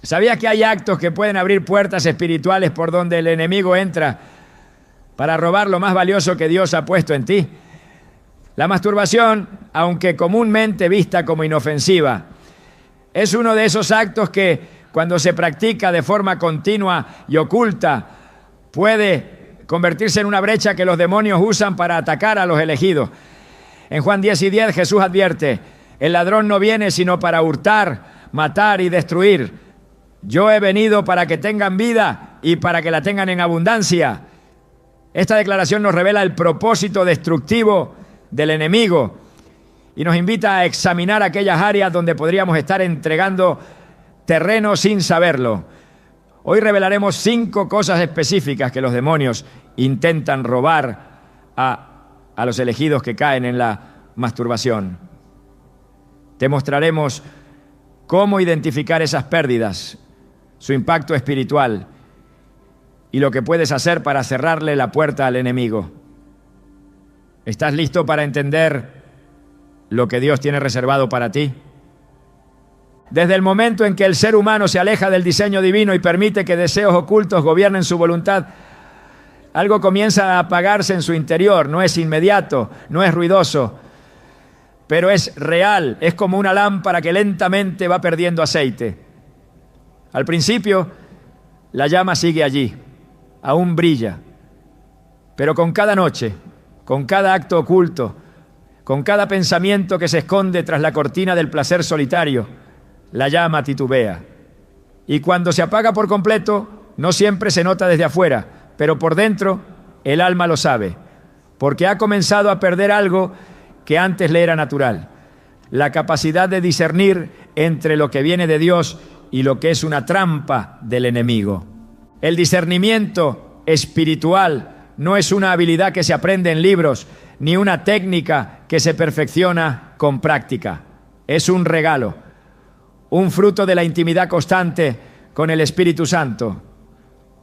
¿Sabías que hay actos que pueden abrir puertas espirituales por donde el enemigo entra para robar lo más valioso que Dios ha puesto en ti? La masturbación, aunque comúnmente vista como inofensiva, es uno de esos actos que, cuando se practica de forma continua y oculta, puede convertirse en una brecha que los demonios usan para atacar a los elegidos. En Juan 10:10 Jesús advierte: el ladrón no viene sino para hurtar, matar y destruir. Yo he venido para que tengan vida y para que la tengan en abundancia. Esta declaración nos revela el propósito destructivo del enemigo y nos invita a examinar aquellas áreas donde podríamos estar entregando terreno sin saberlo. Hoy revelaremos 5 cosas específicas que los demonios intentan robar a los elegidos que caen en la masturbación. Te mostraremos cómo identificar esas pérdidas, su impacto espiritual y lo que puedes hacer para cerrarle la puerta al enemigo. ¿Estás listo para entender lo que Dios tiene reservado para ti? Desde el momento en que el ser humano se aleja del diseño divino y permite que deseos ocultos gobiernen su voluntad, algo comienza a apagarse en su interior. No es inmediato, no es ruidoso, pero es real. Es como una lámpara que lentamente va perdiendo aceite. Al principio, la llama sigue allí, aún brilla, pero con cada noche, con cada acto oculto, con cada pensamiento que se esconde tras la cortina del placer solitario, la llama titubea. Y cuando se apaga por completo, no siempre se nota desde afuera, pero por dentro el alma lo sabe, porque ha comenzado a perder algo que antes le era natural: la capacidad de discernir entre lo que viene de Dios y lo que es una trampa del enemigo. El discernimiento espiritual no es una habilidad que se aprende en libros, ni una técnica que se perfecciona con práctica. Es un regalo, un fruto de la intimidad constante con el Espíritu Santo,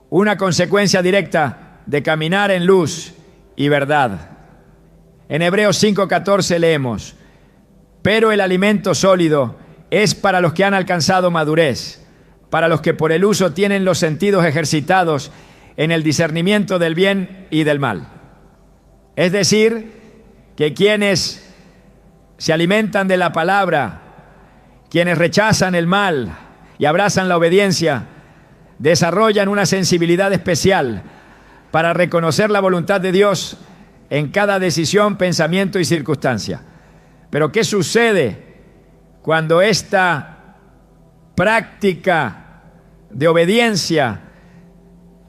una consecuencia directa de caminar en luz y verdad. En Hebreos 5:14 leemos: pero el alimento sólido es para los que han alcanzado madurez, para los que por el uso tienen los sentidos ejercitados en el discernimiento del bien y del mal. Es decir, que quienes se alimentan de la palabra, quienes rechazan el mal y abrazan la obediencia, desarrollan una sensibilidad especial para reconocer la voluntad de Dios en cada decisión, pensamiento y circunstancia. Pero ¿qué sucede cuando esta práctica de obediencia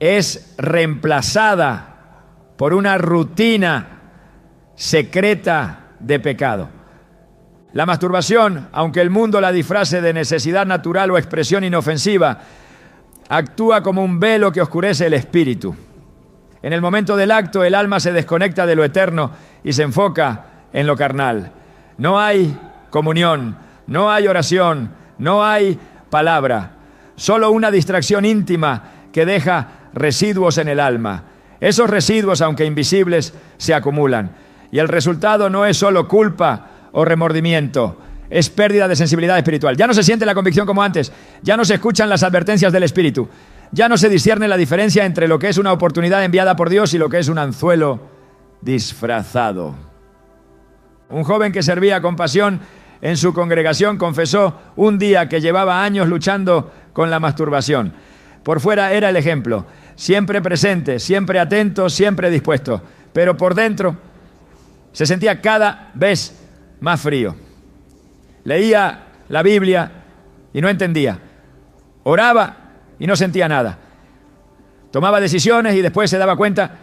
es reemplazada por una rutina secreta de pecado? La masturbación, aunque el mundo la disfrace de necesidad natural o expresión inofensiva, actúa como un velo que oscurece el espíritu. En el momento del acto, el alma se desconecta de lo eterno y se enfoca en lo carnal. No hay comunión, no hay oración, no hay palabra, solo una distracción íntima que deja residuos en el alma. Esos residuos, aunque invisibles, se acumulan. Y el resultado no es solo culpa o remordimiento, es pérdida de sensibilidad espiritual. Ya no se siente la convicción como antes, ya no se escuchan las advertencias del Espíritu, ya no se discierne la diferencia entre lo que es una oportunidad enviada por Dios y lo que es un anzuelo disfrazado. Un joven que servía con pasión en su congregación confesó un día que llevaba años luchando con la masturbación. Por fuera era el ejemplo, siempre presente, siempre atento, siempre dispuesto, pero por dentro se sentía cada vez más frío. Leía la Biblia y no entendía. Oraba y no sentía nada. Tomaba decisiones y después se daba cuenta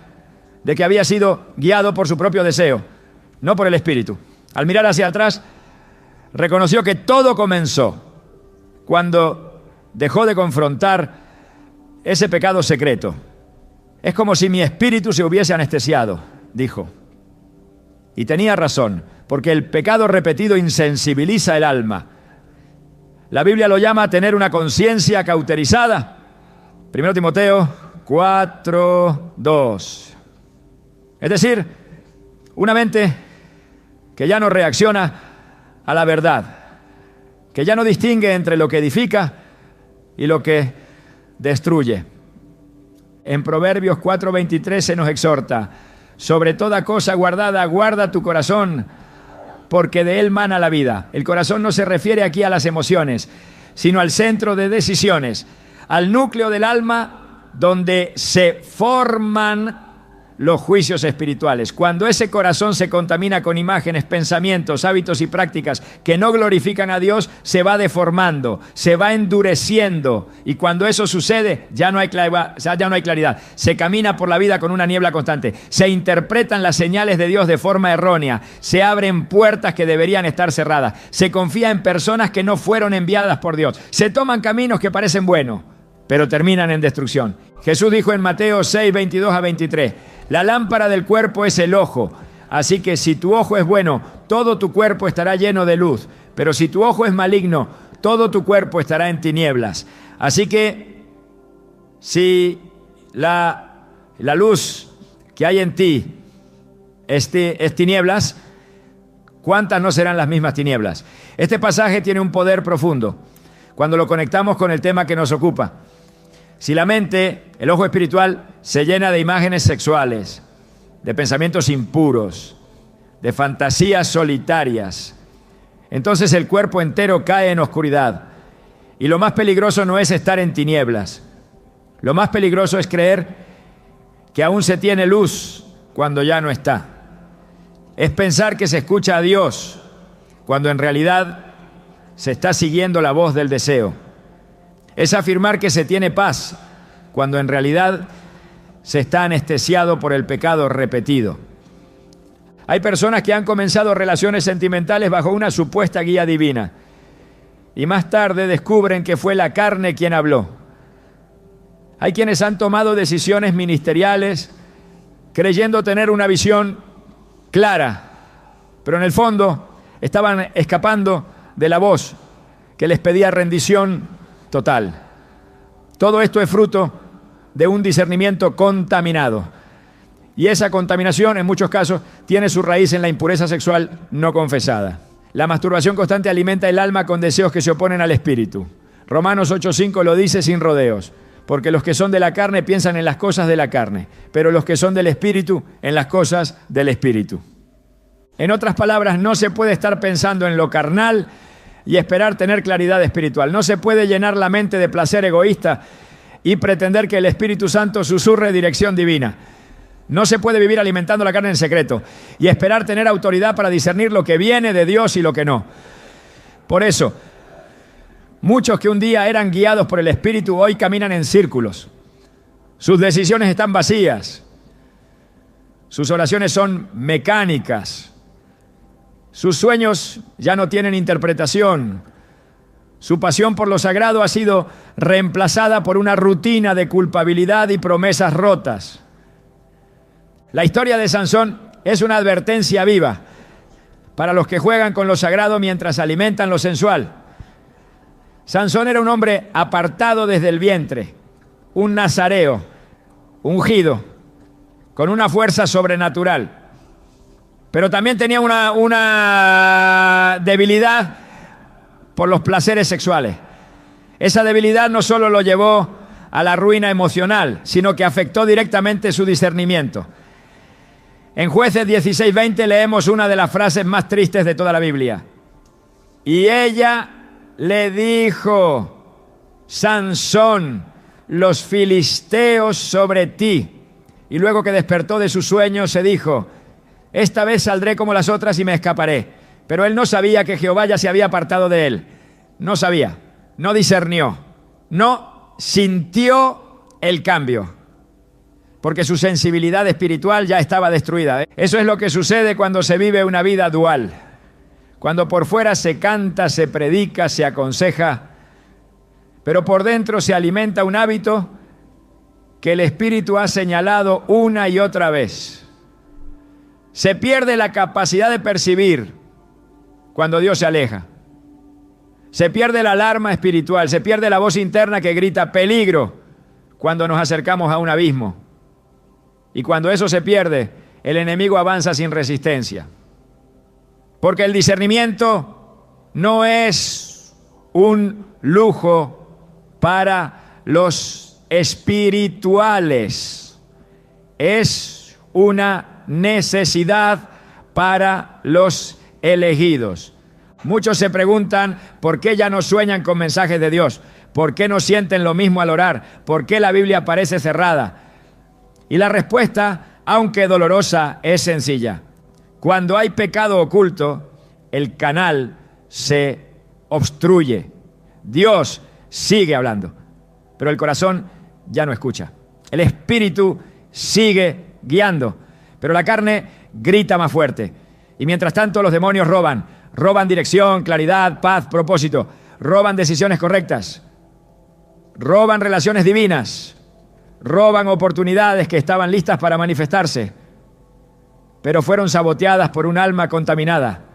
de que había sido guiado por su propio deseo, no por el Espíritu. Al mirar hacia atrás, reconoció que todo comenzó cuando dejó de confrontar ese pecado secreto. Es como si mi espíritu se hubiese anestesiado, dijo. Y tenía razón, porque el pecado repetido insensibiliza el alma. La Biblia lo llama tener una conciencia cauterizada. 1 Timoteo 4:2. Es decir, una mente que ya no reacciona a la verdad, que ya no distingue entre lo que edifica y lo que destruye. En Proverbios 4:23 se nos exhorta: sobre toda cosa guardada, guarda tu corazón, porque de él mana la vida. El corazón no se refiere aquí a las emociones, sino al centro de decisiones, al núcleo del alma donde se forman los juicios espirituales. Cuando ese corazón se contamina con imágenes, pensamientos, hábitos y prácticas que no glorifican a Dios, se va deformando, se va endureciendo, y cuando eso sucede ya no hay claridad. Se camina por la vida con una niebla constante, se interpretan las señales de Dios de forma errónea, se abren puertas que deberían estar cerradas, se confía en personas que no fueron enviadas por Dios, se toman caminos que parecen buenos, pero terminan en destrucción. Jesús dijo en Mateo 6:22-23: la lámpara del cuerpo es el ojo, así que si tu ojo es bueno, todo tu cuerpo estará lleno de luz, pero si tu ojo es maligno, todo tu cuerpo estará en tinieblas. Así que si la luz que hay en ti es tinieblas, ¿cuántas no serán las mismas tinieblas? Este pasaje tiene un poder profundo cuando lo conectamos con el tema que nos ocupa. Si la mente, el ojo espiritual, se llena de imágenes sexuales, de pensamientos impuros, de fantasías solitarias, entonces el cuerpo entero cae en oscuridad. Y lo más peligroso no es estar en tinieblas. Lo más peligroso es creer que aún se tiene luz cuando ya no está. Es pensar que se escucha a Dios cuando en realidad se está siguiendo la voz del deseo. Es afirmar que se tiene paz cuando en realidad se está anestesiado por el pecado repetido. Hay personas que han comenzado relaciones sentimentales bajo una supuesta guía divina y más tarde descubren que fue la carne quien habló. Hay quienes han tomado decisiones ministeriales creyendo tener una visión clara, pero en el fondo estaban escapando de la voz que les pedía rendición total. Todo esto es fruto de un discernimiento contaminado. Y esa contaminación, en muchos casos, tiene su raíz en la impureza sexual no confesada. La masturbación constante alimenta el alma con deseos que se oponen al espíritu. Romanos 8:5 lo dice sin rodeos: porque los que son de la carne piensan en las cosas de la carne, pero los que son del espíritu, en las cosas del espíritu. En otras palabras, no se puede estar pensando en lo carnal y esperar tener claridad espiritual. No se puede llenar la mente de placer egoísta y pretender que el Espíritu Santo susurre dirección divina. No se puede vivir alimentando la carne en secreto y esperar tener autoridad para discernir lo que viene de Dios y lo que no. Por eso, muchos que un día eran guiados por el Espíritu hoy caminan en círculos. Sus decisiones están vacías. Sus oraciones son mecánicas. Sus sueños ya no tienen interpretación. Su pasión por lo sagrado ha sido reemplazada por una rutina de culpabilidad y promesas rotas. La historia de Sansón es una advertencia viva para los que juegan con lo sagrado mientras alimentan lo sensual. Sansón era un hombre apartado desde el vientre, un nazareo, ungido, con una fuerza sobrenatural. Pero también tenía una debilidad por los placeres sexuales. Esa debilidad no solo lo llevó a la ruina emocional, sino que afectó directamente su discernimiento. En Jueces 16:20 leemos una de las frases más tristes de toda la Biblia. Y ella le dijo: Sansón, los filisteos sobre ti. Y luego que despertó de su sueño se dijo: esta vez saldré como las otras y me escaparé. Pero él no sabía que Jehová ya se había apartado de él. No sabía, no discernió, no sintió el cambio, porque su sensibilidad espiritual ya estaba destruida. Eso es lo que sucede cuando se vive una vida dual. Cuando por fuera se canta, se predica, se aconseja, pero por dentro se alimenta un hábito que el Espíritu ha señalado una y otra vez. Se pierde la capacidad de percibir cuando Dios se aleja. Se pierde la alarma espiritual, se pierde la voz interna que grita peligro cuando nos acercamos a un abismo. Y cuando eso se pierde, el enemigo avanza sin resistencia. Porque el discernimiento no es un lujo para los espirituales. Es una necesidad para los elegidos. Muchos se preguntan por qué ya no sueñan con mensajes de Dios, por qué no sienten lo mismo al orar, por qué la Biblia parece cerrada. Y la respuesta, aunque dolorosa, es sencilla. Cuando hay pecado oculto, el canal se obstruye. Dios sigue hablando, pero el corazón ya no escucha. El espíritu sigue guiando, pero la carne grita más fuerte. Y mientras tanto los demonios roban dirección, claridad, paz, propósito, roban decisiones correctas, roban relaciones divinas, roban oportunidades que estaban listas para manifestarse, pero fueron saboteadas por un alma contaminada.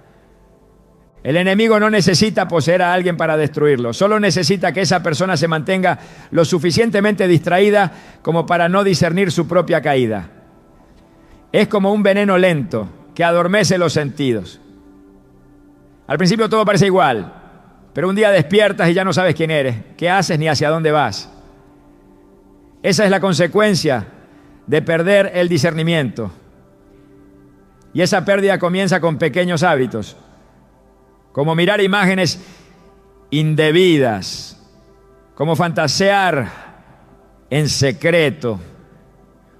El enemigo no necesita poseer a alguien para destruirlo, solo necesita que esa persona se mantenga lo suficientemente distraída como para no discernir su propia caída. Es como un veneno lento que adormece los sentidos. Al principio todo parece igual, pero un día despiertas y ya no sabes quién eres, qué haces ni hacia dónde vas. Esa es la consecuencia de perder el discernimiento. Y esa pérdida comienza con pequeños hábitos, como mirar imágenes indebidas, como fantasear en secreto,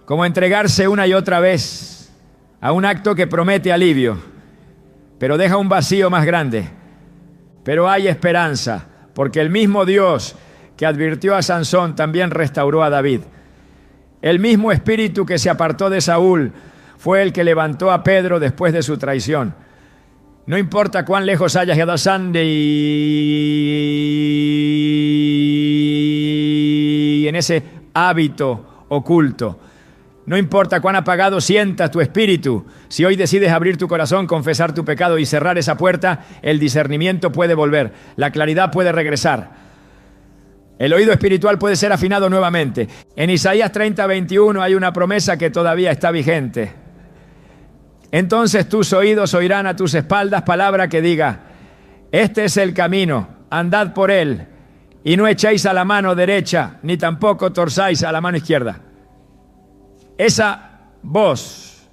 como entregarse una y otra vez a un acto que promete alivio, pero deja un vacío más grande. Pero hay esperanza, porque el mismo Dios que advirtió a Sansón también restauró a David. El mismo espíritu que se apartó de Saúl fue el que levantó a Pedro después de su traición. No importa cuán lejos hayas llegado y en ese hábito oculto. No importa cuán apagado sientas tu espíritu, si hoy decides abrir tu corazón, confesar tu pecado y cerrar esa puerta, el discernimiento puede volver, la claridad puede regresar. El oído espiritual puede ser afinado nuevamente. En Isaías 30:21 hay una promesa que todavía está vigente. Entonces tus oídos oirán a tus espaldas palabra que diga: este es el camino, andad por él, y no echéis a la mano derecha, ni tampoco torzáis a la mano izquierda. Esa voz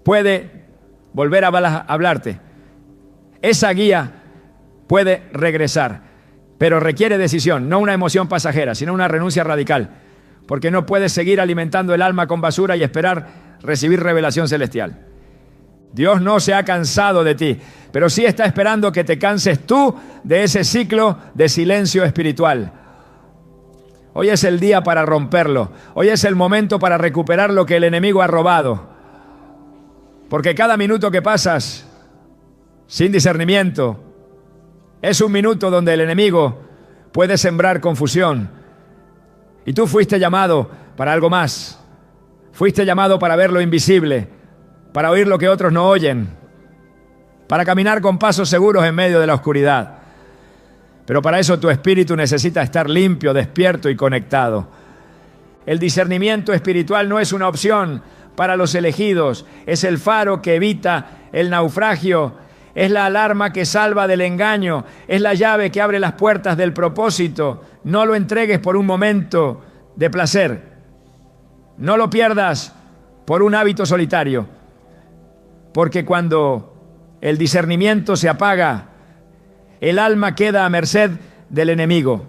puede volver a hablarte. Esa guía puede regresar, pero requiere decisión, no una emoción pasajera, sino una renuncia radical, porque no puedes seguir alimentando el alma con basura y esperar recibir revelación celestial. Dios no se ha cansado de ti, pero sí está esperando que te canses tú de ese ciclo de silencio espiritual. Hoy es el día para romperlo. Hoy es el momento para recuperar lo que el enemigo ha robado. Porque cada minuto que pasas sin discernimiento es un minuto donde el enemigo puede sembrar confusión. Y tú fuiste llamado para algo más. Fuiste llamado para ver lo invisible, para oír lo que otros no oyen, para caminar con pasos seguros en medio de la oscuridad. Pero para eso tu espíritu necesita estar limpio, despierto y conectado. El discernimiento espiritual no es una opción para los elegidos, es el faro que evita el naufragio, es la alarma que salva del engaño, es la llave que abre las puertas del propósito. No lo entregues por un momento de placer, no lo pierdas por un hábito solitario, porque cuando el discernimiento se apaga, el alma queda a merced del enemigo.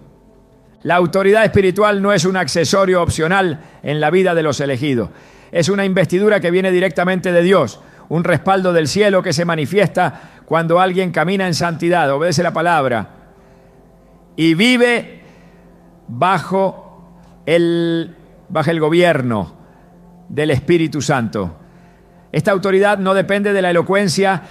La autoridad espiritual no es un accesorio opcional en la vida de los elegidos. Es una investidura que viene directamente de Dios, un respaldo del cielo que se manifiesta cuando alguien camina en santidad, obedece la palabra y vive bajo el gobierno del Espíritu Santo. Esta autoridad no depende de la elocuencia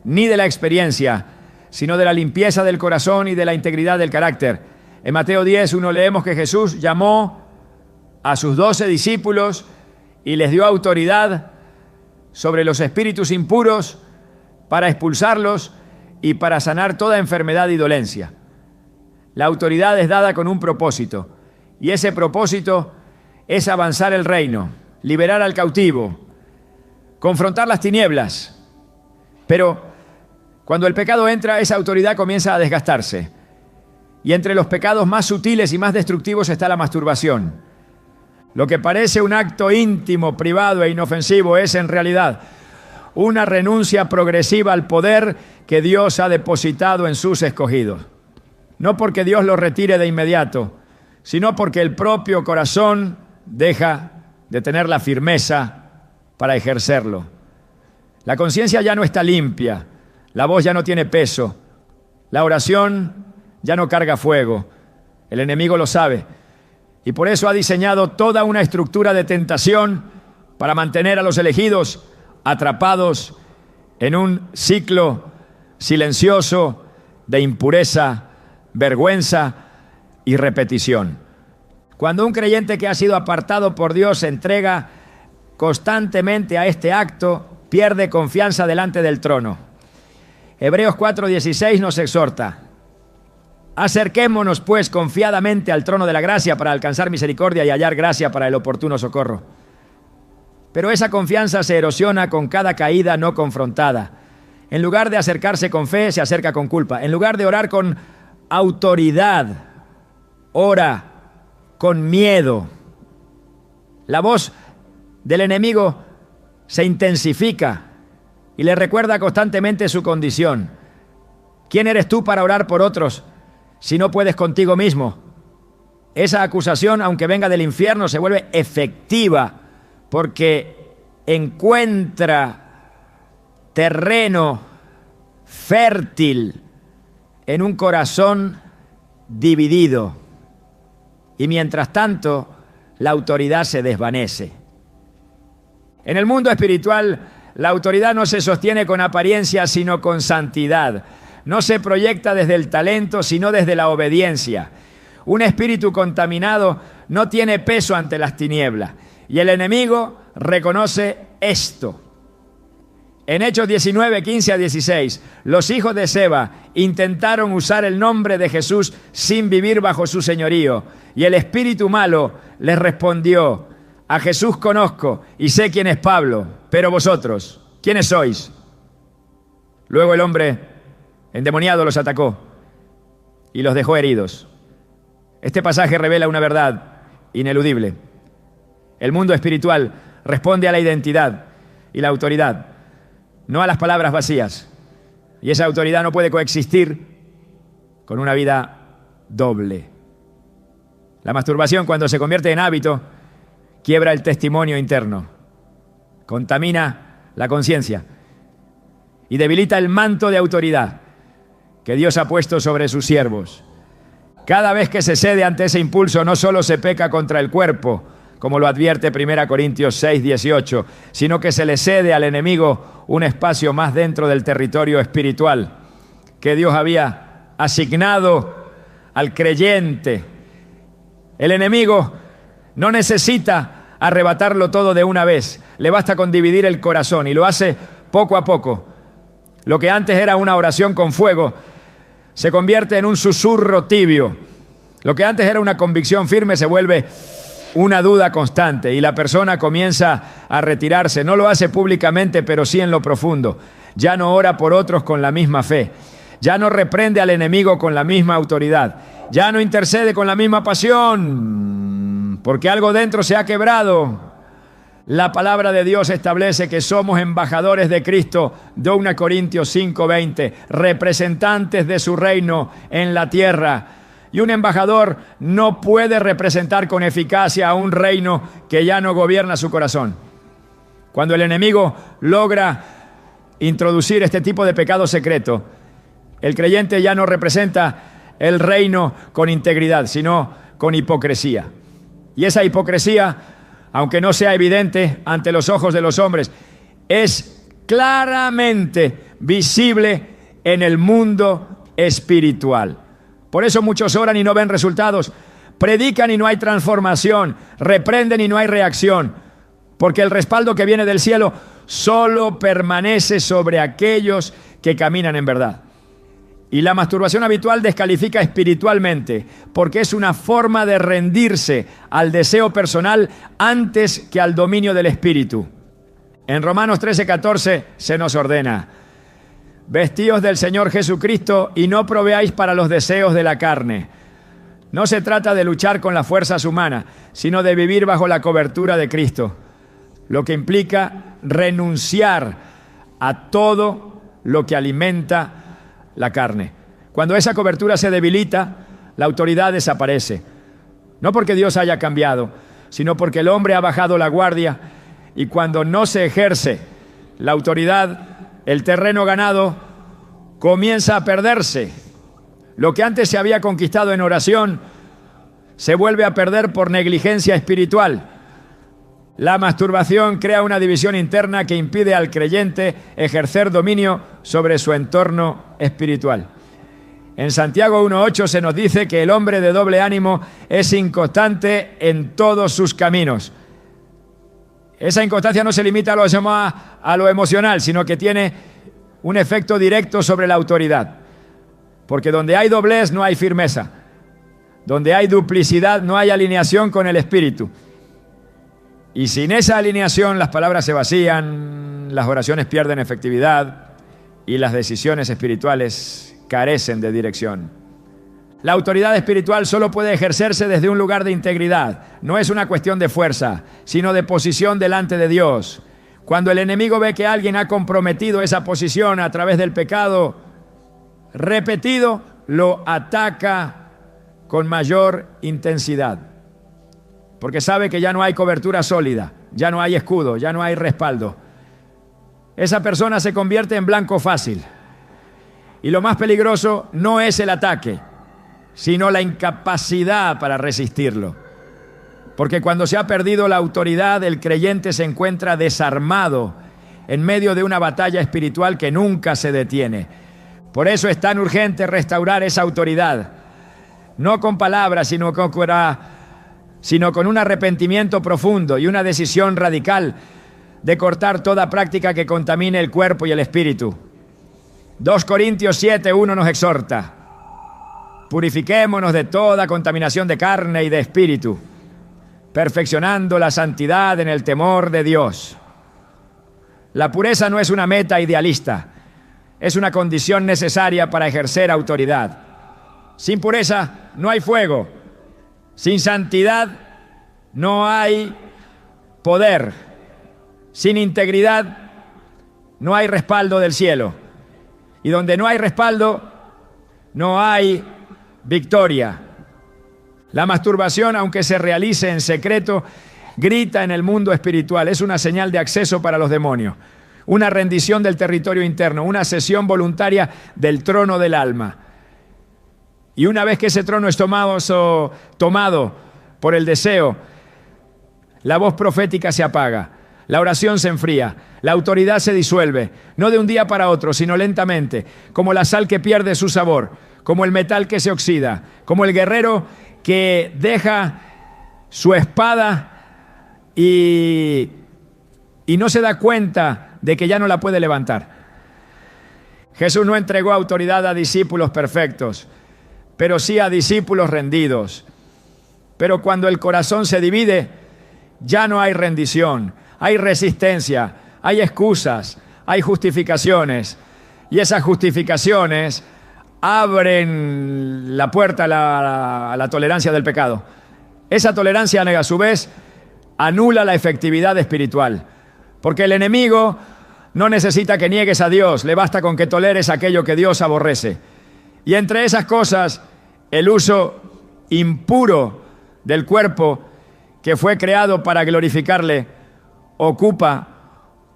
ni de la experiencia, sino de la limpieza del corazón y de la integridad del carácter. En Mateo 10:1 leemos que Jesús llamó a sus 12 discípulos y les dio autoridad sobre los espíritus impuros para expulsarlos y para sanar toda enfermedad y dolencia. La autoridad es dada con un propósito, y ese propósito es avanzar el reino, liberar al cautivo, confrontar las tinieblas. Pero cuando el pecado entra, esa autoridad comienza a desgastarse. Y entre los pecados más sutiles y más destructivos está la masturbación. Lo que parece un acto íntimo, privado e inofensivo es en realidad una renuncia progresiva al poder que Dios ha depositado en sus escogidos. No porque Dios lo retire de inmediato, sino porque el propio corazón deja de tener la firmeza para ejercerlo. La conciencia ya no está limpia, la voz ya no tiene peso, la oración ya no carga fuego. El enemigo lo sabe y por eso ha diseñado toda una estructura de tentación para mantener a los elegidos atrapados en un ciclo silencioso de impureza, vergüenza y repetición. Cuando un creyente que ha sido apartado por Dios se entrega constantemente a este acto, pierde confianza delante del trono. Hebreos 4:16 nos exhorta: acerquémonos pues confiadamente al trono de la gracia para alcanzar misericordia y hallar gracia para el oportuno socorro. Pero esa confianza se erosiona con cada caída no confrontada. En lugar de acercarse con fe, se acerca con culpa. En lugar de orar con autoridad, ora con miedo. La voz del enemigo se intensifica y le recuerda constantemente su condición. ¿Quién eres tú para orar por otros si no puedes contigo mismo? Esa acusación, aunque venga del infierno, se vuelve efectiva porque encuentra terreno fértil en un corazón dividido. Y mientras tanto, la autoridad se desvanece. En el mundo espiritual, la autoridad no se sostiene con apariencia, sino con santidad. No se proyecta desde el talento, sino desde la obediencia. Un espíritu contaminado no tiene peso ante las tinieblas. Y el enemigo reconoce esto. En Hechos 19, 15 a 16, los hijos de Seba intentaron usar el nombre de Jesús sin vivir bajo su señorío. Y el espíritu malo les respondió: a Jesús conozco y sé quién es Pablo, pero vosotros, ¿quiénes sois? Luego el hombre endemoniado los atacó y los dejó heridos. Este pasaje revela una verdad ineludible. El mundo espiritual responde a la identidad y la autoridad, no a las palabras vacías. Y esa autoridad no puede coexistir con una vida doble. La masturbación, cuando se convierte en hábito, quiebra el testimonio interno, contamina la conciencia y debilita el manto de autoridad que Dios ha puesto sobre sus siervos. Cada vez que se cede ante ese impulso, no solo se peca contra el cuerpo, como lo advierte 1 Corintios 6, 18, sino que se le cede al enemigo un espacio más dentro del territorio espiritual que Dios había asignado al creyente. El enemigo no necesita arrebatarlo todo de una vez, le basta con dividir el corazón y lo hace poco a poco. Lo que antes era una oración con fuego se convierte en un susurro tibio. Lo que antes era una convicción firme se vuelve una duda constante y la persona comienza a retirarse. No lo hace públicamente, pero sí en lo profundo. Ya no ora por otros con la misma fe. Ya no reprende al enemigo con la misma autoridad. Ya no intercede con la misma pasión, porque algo dentro se ha quebrado. La palabra de Dios establece que somos embajadores de Cristo, 2 Corintios 5:20, representantes de su reino en la tierra. Y un embajador no puede representar con eficacia a un reino que ya no gobierna su corazón. Cuando el enemigo logra introducir este tipo de pecado secreto, el creyente ya no representa el reino con integridad, sino con hipocresía. Y esa hipocresía, aunque no sea evidente ante los ojos de los hombres, es claramente visible en el mundo espiritual. Por eso muchos oran y no ven resultados, predican y no hay transformación, reprenden y no hay reacción, porque el respaldo que viene del cielo solo permanece sobre aquellos que caminan en verdad. Y la masturbación habitual descalifica espiritualmente, porque es una forma de rendirse al deseo personal antes que al dominio del espíritu. En Romanos 13:14 se nos ordena: vestíos del Señor Jesucristo y no proveáis para los deseos de la carne, No se trata de luchar con las fuerzas humanas, sino de vivir bajo la cobertura de Cristo, lo que implica renunciar a todo lo que alimenta la carne. Cuando esa cobertura se debilita, la autoridad desaparece. No porque Dios haya cambiado, sino porque el hombre ha bajado la guardia, y cuando no se ejerce la autoridad, el terreno ganado comienza a perderse. Lo que antes se había conquistado en oración se vuelve a perder por negligencia espiritual. La masturbación crea una división interna que impide al creyente ejercer dominio sobre su entorno espiritual. En Santiago 1:8 se nos dice que el hombre de doble ánimo es inconstante en todos sus caminos. Esa inconstancia no se limita a lo emocional, sino que tiene un efecto directo sobre la autoridad. Porque donde hay doblez no hay firmeza. Donde hay duplicidad no hay alineación con el Espíritu. Y sin esa alineación las palabras se vacían, las oraciones pierden efectividad y las decisiones espirituales carecen de dirección. La autoridad espiritual solo puede ejercerse desde un lugar de integridad. No es una cuestión de fuerza, sino de posición delante de Dios. Cuando el enemigo ve que alguien ha comprometido esa posición a través del pecado repetido, lo ataca con mayor intensidad. Porque sabe que ya no hay cobertura sólida, ya no hay escudo, ya no hay respaldo. Esa persona se convierte en blanco fácil. Y lo más peligroso no es el ataque, sino la incapacidad para resistirlo. Porque cuando se ha perdido la autoridad, el creyente se encuentra desarmado en medio de una batalla espiritual que nunca se detiene. Por eso es tan urgente restaurar esa autoridad, no con palabras, sino con un arrepentimiento profundo y una decisión radical de cortar toda práctica que contamine el cuerpo y el espíritu. 2 Corintios 7:1 nos exhorta: purifiquémonos de toda contaminación de carne y de espíritu, perfeccionando la santidad en el temor de Dios. La pureza no es una meta idealista, es una condición necesaria para ejercer autoridad. Sin pureza no hay fuego, sin santidad no hay poder, sin integridad no hay respaldo del cielo, y donde no hay respaldo no hay victoria. La masturbación, aunque se realice en secreto, grita en el mundo espiritual. Es una señal de acceso para los demonios, una rendición del territorio interno, una cesión voluntaria del trono del alma. Y una vez que ese trono es tomado por el deseo, la voz profética se apaga, la oración se enfría, la autoridad se disuelve, no de un día para otro, sino lentamente, como la sal que pierde su sabor, como el metal que se oxida, como el guerrero que deja su espada y no se da cuenta de que ya no la puede levantar. Jesús no entregó autoridad a discípulos perfectos, pero sí a discípulos rendidos. Pero cuando el corazón se divide, ya no hay rendición, hay resistencia, hay excusas, hay justificaciones, y esas justificaciones abren la puerta a la tolerancia del pecado. Esa tolerancia, a su vez, anula la efectividad espiritual, porque el enemigo no necesita que niegues a Dios, le basta con que toleres aquello que Dios aborrece. Y entre esas cosas, el uso impuro del cuerpo que fue creado para glorificarle ocupa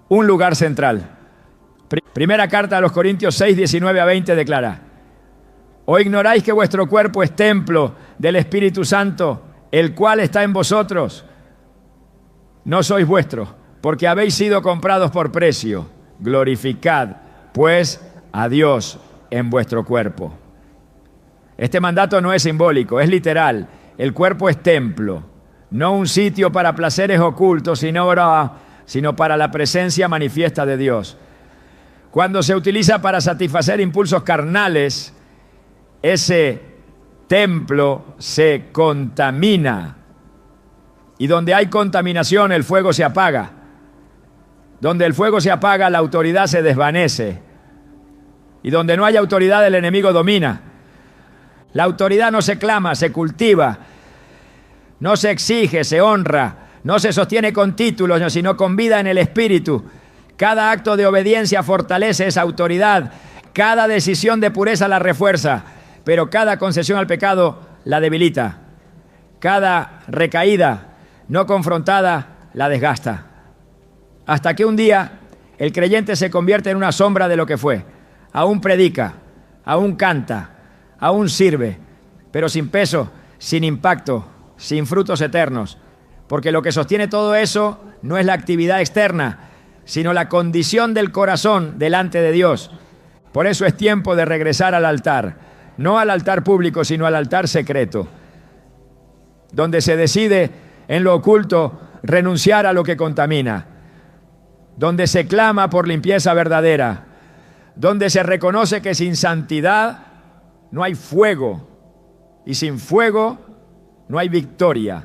un lugar central. Primera carta a los Corintios 6, 19 a 20 declara: ¿o ignoráis que vuestro cuerpo es templo del Espíritu Santo, el cual está en vosotros? No sois vuestros, porque habéis sido comprados por precio. Glorificad, pues, a Dios en vuestro cuerpo. Este mandato no es simbólico, es literal. El cuerpo es templo, no un sitio para placeres ocultos, sino para la presencia manifiesta de Dios. Cuando se utiliza para satisfacer impulsos carnales, ese templo se contamina. Y donde hay contaminación, el fuego se apaga. Donde el fuego se apaga, la autoridad se desvanece. Y donde no hay autoridad, el enemigo domina. La autoridad no se clama, se cultiva, no se exige, se honra, no se sostiene con títulos, sino con vida en el Espíritu. Cada acto de obediencia fortalece esa autoridad, cada decisión de pureza la refuerza, pero cada concesión al pecado la debilita. Cada recaída no confrontada la desgasta. Hasta que un día el creyente se convierte en una sombra de lo que fue. Aún predica, aún canta, aún sirve, pero sin peso, sin impacto, sin frutos eternos. Porque lo que sostiene todo eso no es la actividad externa, sino la condición del corazón delante de Dios. Por eso es tiempo de regresar al altar, no al altar público, sino al altar secreto, donde se decide en lo oculto renunciar a lo que contamina, donde se clama por limpieza verdadera, donde se reconoce que sin santidad no hay fuego y sin fuego no hay victoria.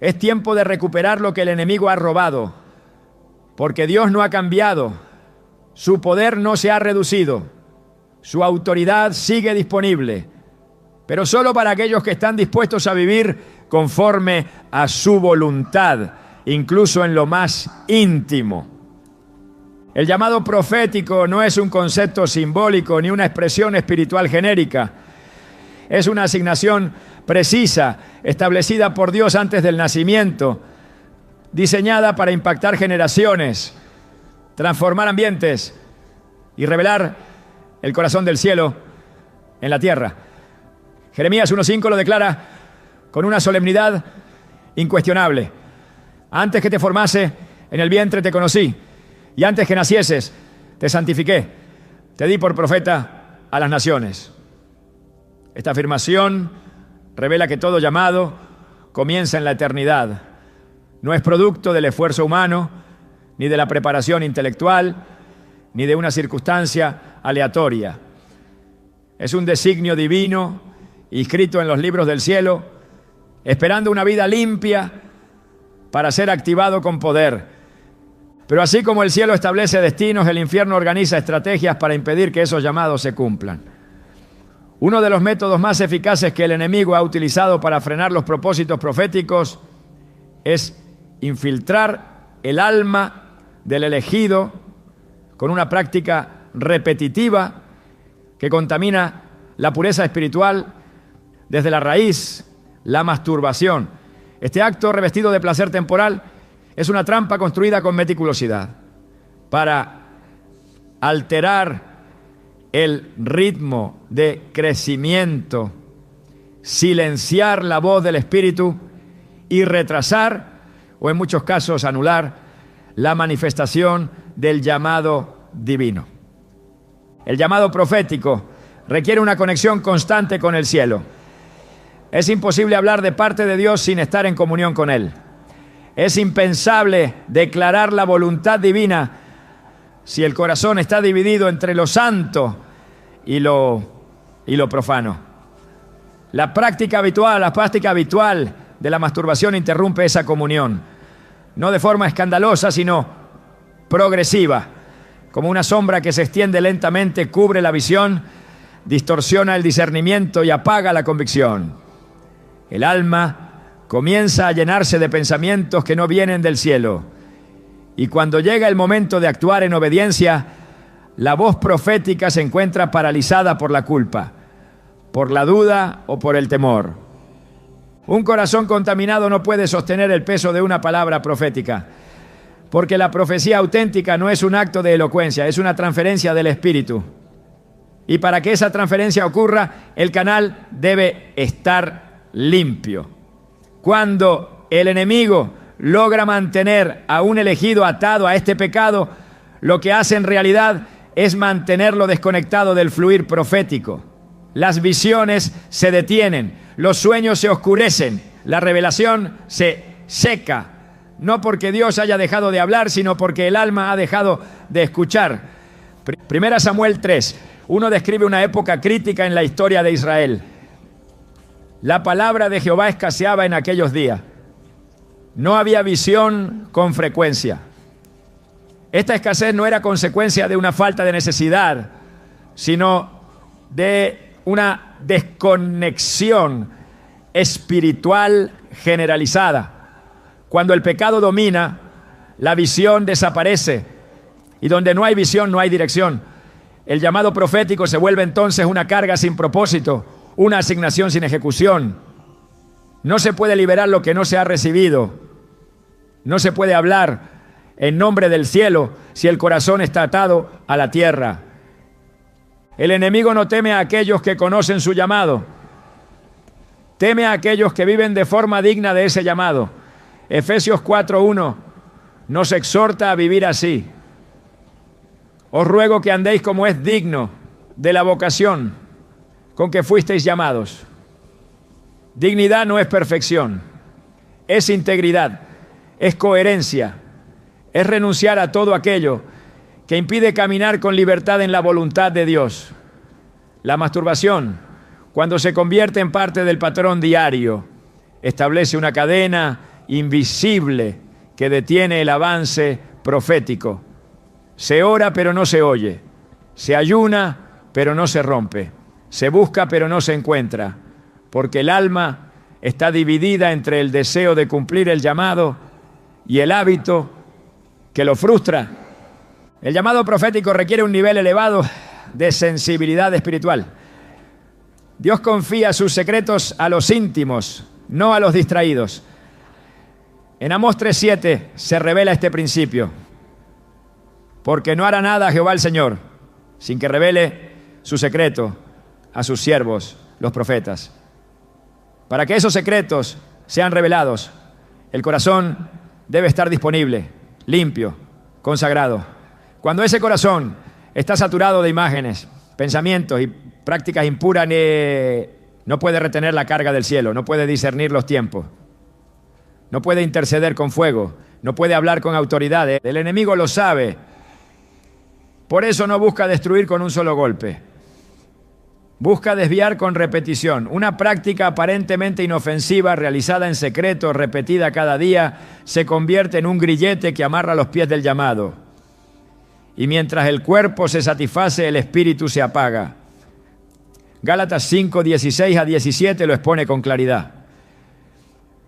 Es tiempo de recuperar lo que el enemigo ha robado, porque Dios no ha cambiado, su poder no se ha reducido, su autoridad sigue disponible, pero solo para aquellos que están dispuestos a vivir conforme a su voluntad, incluso en lo más íntimo. El llamado profético no es un concepto simbólico ni una expresión espiritual genérica. Es una asignación precisa, establecida por Dios antes del nacimiento, diseñada para impactar generaciones, transformar ambientes y revelar el corazón del cielo en la tierra. Jeremías 1:5 lo declara con una solemnidad incuestionable. Antes que te formase, en el vientre te conocí, y antes que nacieses, te santifiqué, te di por profeta a las naciones. Esta afirmación revela que todo llamado comienza en la eternidad. No es producto del esfuerzo humano, ni de la preparación intelectual, ni de una circunstancia aleatoria. Es un designio divino, inscrito en los libros del cielo, esperando una vida limpia para ser activado con poder. Pero así como el cielo establece destinos, el infierno organiza estrategias para impedir que esos llamados se cumplan. Uno de los métodos más eficaces que el enemigo ha utilizado para frenar los propósitos proféticos es infiltrar el alma del elegido con una práctica repetitiva que contamina la pureza espiritual desde la raíz, la masturbación. Este acto revestido de placer temporal es una trampa construida con meticulosidad para alterar el ritmo de crecimiento, silenciar la voz del Espíritu y retrasar, o en muchos casos anular, la manifestación del llamado divino. El llamado profético requiere una conexión constante con el cielo. Es imposible hablar de parte de Dios sin estar en comunión con Él. Es impensable declarar la voluntad divina si el corazón está dividido entre lo santo y lo profano. La práctica habitual de la masturbación interrumpe esa comunión, no de forma escandalosa, sino progresiva, como una sombra que se extiende lentamente, cubre la visión, distorsiona el discernimiento y apaga la convicción. El alma comienza a llenarse de pensamientos que no vienen del cielo. Y cuando llega el momento de actuar en obediencia, la voz profética se encuentra paralizada por la culpa, por la duda o por el temor. Un corazón contaminado no puede sostener el peso de una palabra profética, porque la profecía auténtica no es un acto de elocuencia, es una transferencia del Espíritu. Y para que esa transferencia ocurra, el canal debe estar limpio. Cuando el enemigo logra mantener a un elegido atado a este pecado, lo que hace en realidad es mantenerlo desconectado del fluir profético. Las visiones se detienen, los sueños se oscurecen, la revelación se seca, no porque Dios haya dejado de hablar, sino porque el alma ha dejado de escuchar. Primera Samuel 3, uno describe una época crítica en la historia de Israel. La palabra de Jehová escaseaba en aquellos días. No había visión con frecuencia. Esta escasez no era consecuencia de una falta de necesidad, sino de una desconexión espiritual generalizada. Cuando el pecado domina, la visión desaparece, y donde no hay visión no hay dirección. El llamado profético se vuelve entonces una carga sin propósito, una asignación sin ejecución. No se puede liberar lo que no se ha recibido. No se puede hablar en nombre del cielo si el corazón está atado a la tierra. El enemigo no teme a aquellos que conocen su llamado. Teme a aquellos que viven de forma digna de ese llamado. Efesios 4:1 nos exhorta a vivir así. Os ruego que andéis como es digno de la vocación con que fuisteis llamados. Dignidad no es perfección, es integridad, es coherencia, es renunciar a todo aquello que impide caminar con libertad en la voluntad de Dios. La masturbación, cuando se convierte en parte del patrón diario, establece una cadena invisible que detiene el avance profético. Se ora pero no se oye, se ayuna pero no se rompe, se busca pero no se encuentra, porque el alma está dividida entre el deseo de cumplir el llamado y el hábito que lo frustra. El llamado profético requiere un nivel elevado de sensibilidad espiritual. Dios confía sus secretos a los íntimos, no a los distraídos. En Amós 3:7 se revela este principio. Porque no hará nada Jehová el Señor sin que revele su secreto a sus siervos, los profetas. Para que esos secretos sean revelados, el corazón debe estar disponible, limpio, consagrado. Cuando ese corazón está saturado de imágenes, pensamientos y prácticas impuras, no puede retener la carga del cielo, no puede discernir los tiempos, no puede interceder con fuego, no puede hablar con autoridades. El enemigo lo sabe. Por eso no busca destruir con un solo golpe. Busca desviar con repetición. Una práctica aparentemente inofensiva, realizada en secreto, repetida cada día, se convierte en un grillete que amarra los pies del llamado. Y mientras el cuerpo se satisface, el espíritu se apaga. Gálatas 5:16-17 lo expone con claridad.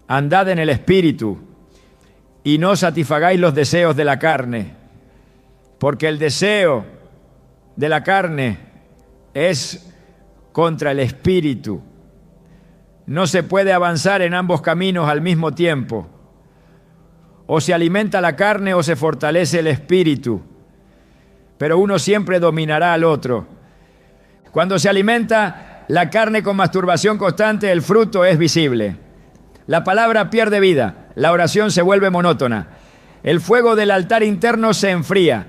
Andad en el espíritu y no satisfagáis los deseos de la carne. Porque el deseo de la carne es contra el espíritu. No se puede avanzar en ambos caminos al mismo tiempo. O se alimenta la carne o se fortalece el espíritu. Pero uno siempre dominará al otro. Cuando se alimenta la carne con masturbación constante, el fruto es visible. La palabra pierde vida, la oración se vuelve monótona. El fuego del altar interno se enfría.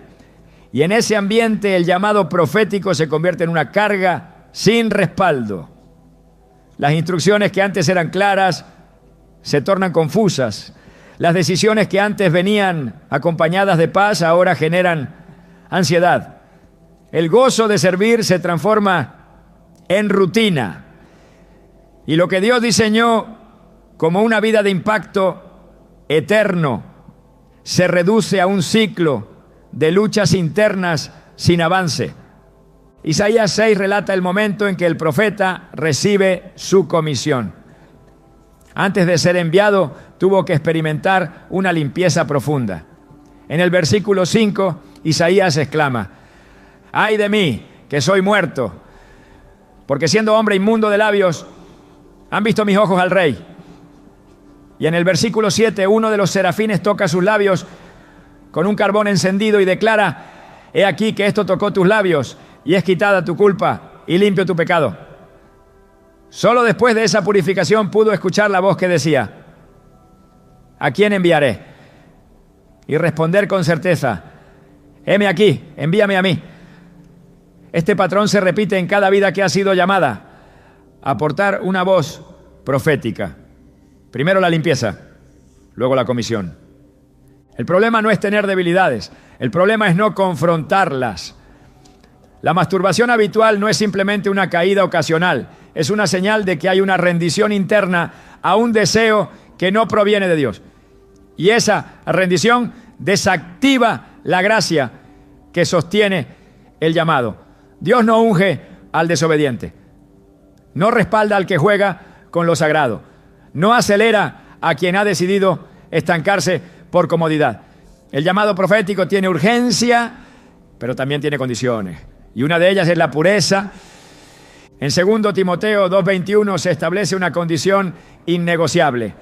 Y en ese ambiente el llamado profético se convierte en una carga sin respaldo. Las instrucciones que antes eran claras se tornan confusas. Las decisiones que antes venían acompañadas de paz ahora generan ansiedad. El gozo de servir se transforma en rutina. Y lo que Dios diseñó como una vida de impacto eterno se reduce a un ciclo de luchas internas sin avance. Isaías 6 relata el momento en que el profeta recibe su comisión. Antes de ser enviado, tuvo que experimentar una limpieza profunda. En el versículo 5, Isaías exclama: ¡ay de mí, que soy muerto! Porque siendo hombre inmundo de labios, han visto mis ojos al Rey. Y en el versículo 7, uno de los serafines toca sus labios con un carbón encendido y declara: he aquí que esto tocó tus labios y es quitada tu culpa y limpio tu pecado. Solo después de esa purificación pudo escuchar la voz que decía: ¿a quién enviaré? Y responder con certeza: heme aquí, envíame a mí. Este patrón se repite en cada vida que ha sido llamada a aportar una voz profética. Primero la limpieza, luego la comisión. El problema no es tener debilidades, el problema es no confrontarlas. La masturbación habitual no es simplemente una caída ocasional, es una señal de que hay una rendición interna a un deseo que no proviene de Dios. Y esa rendición desactiva la gracia que sostiene el llamado. Dios no unge al desobediente. No respalda al que juega con lo sagrado. No acelera a quien ha decidido estancarse por comodidad. El llamado profético tiene urgencia, pero también tiene condiciones. Y una de ellas es la pureza. En 2 Timoteo 2:21 se establece una condición innegociable.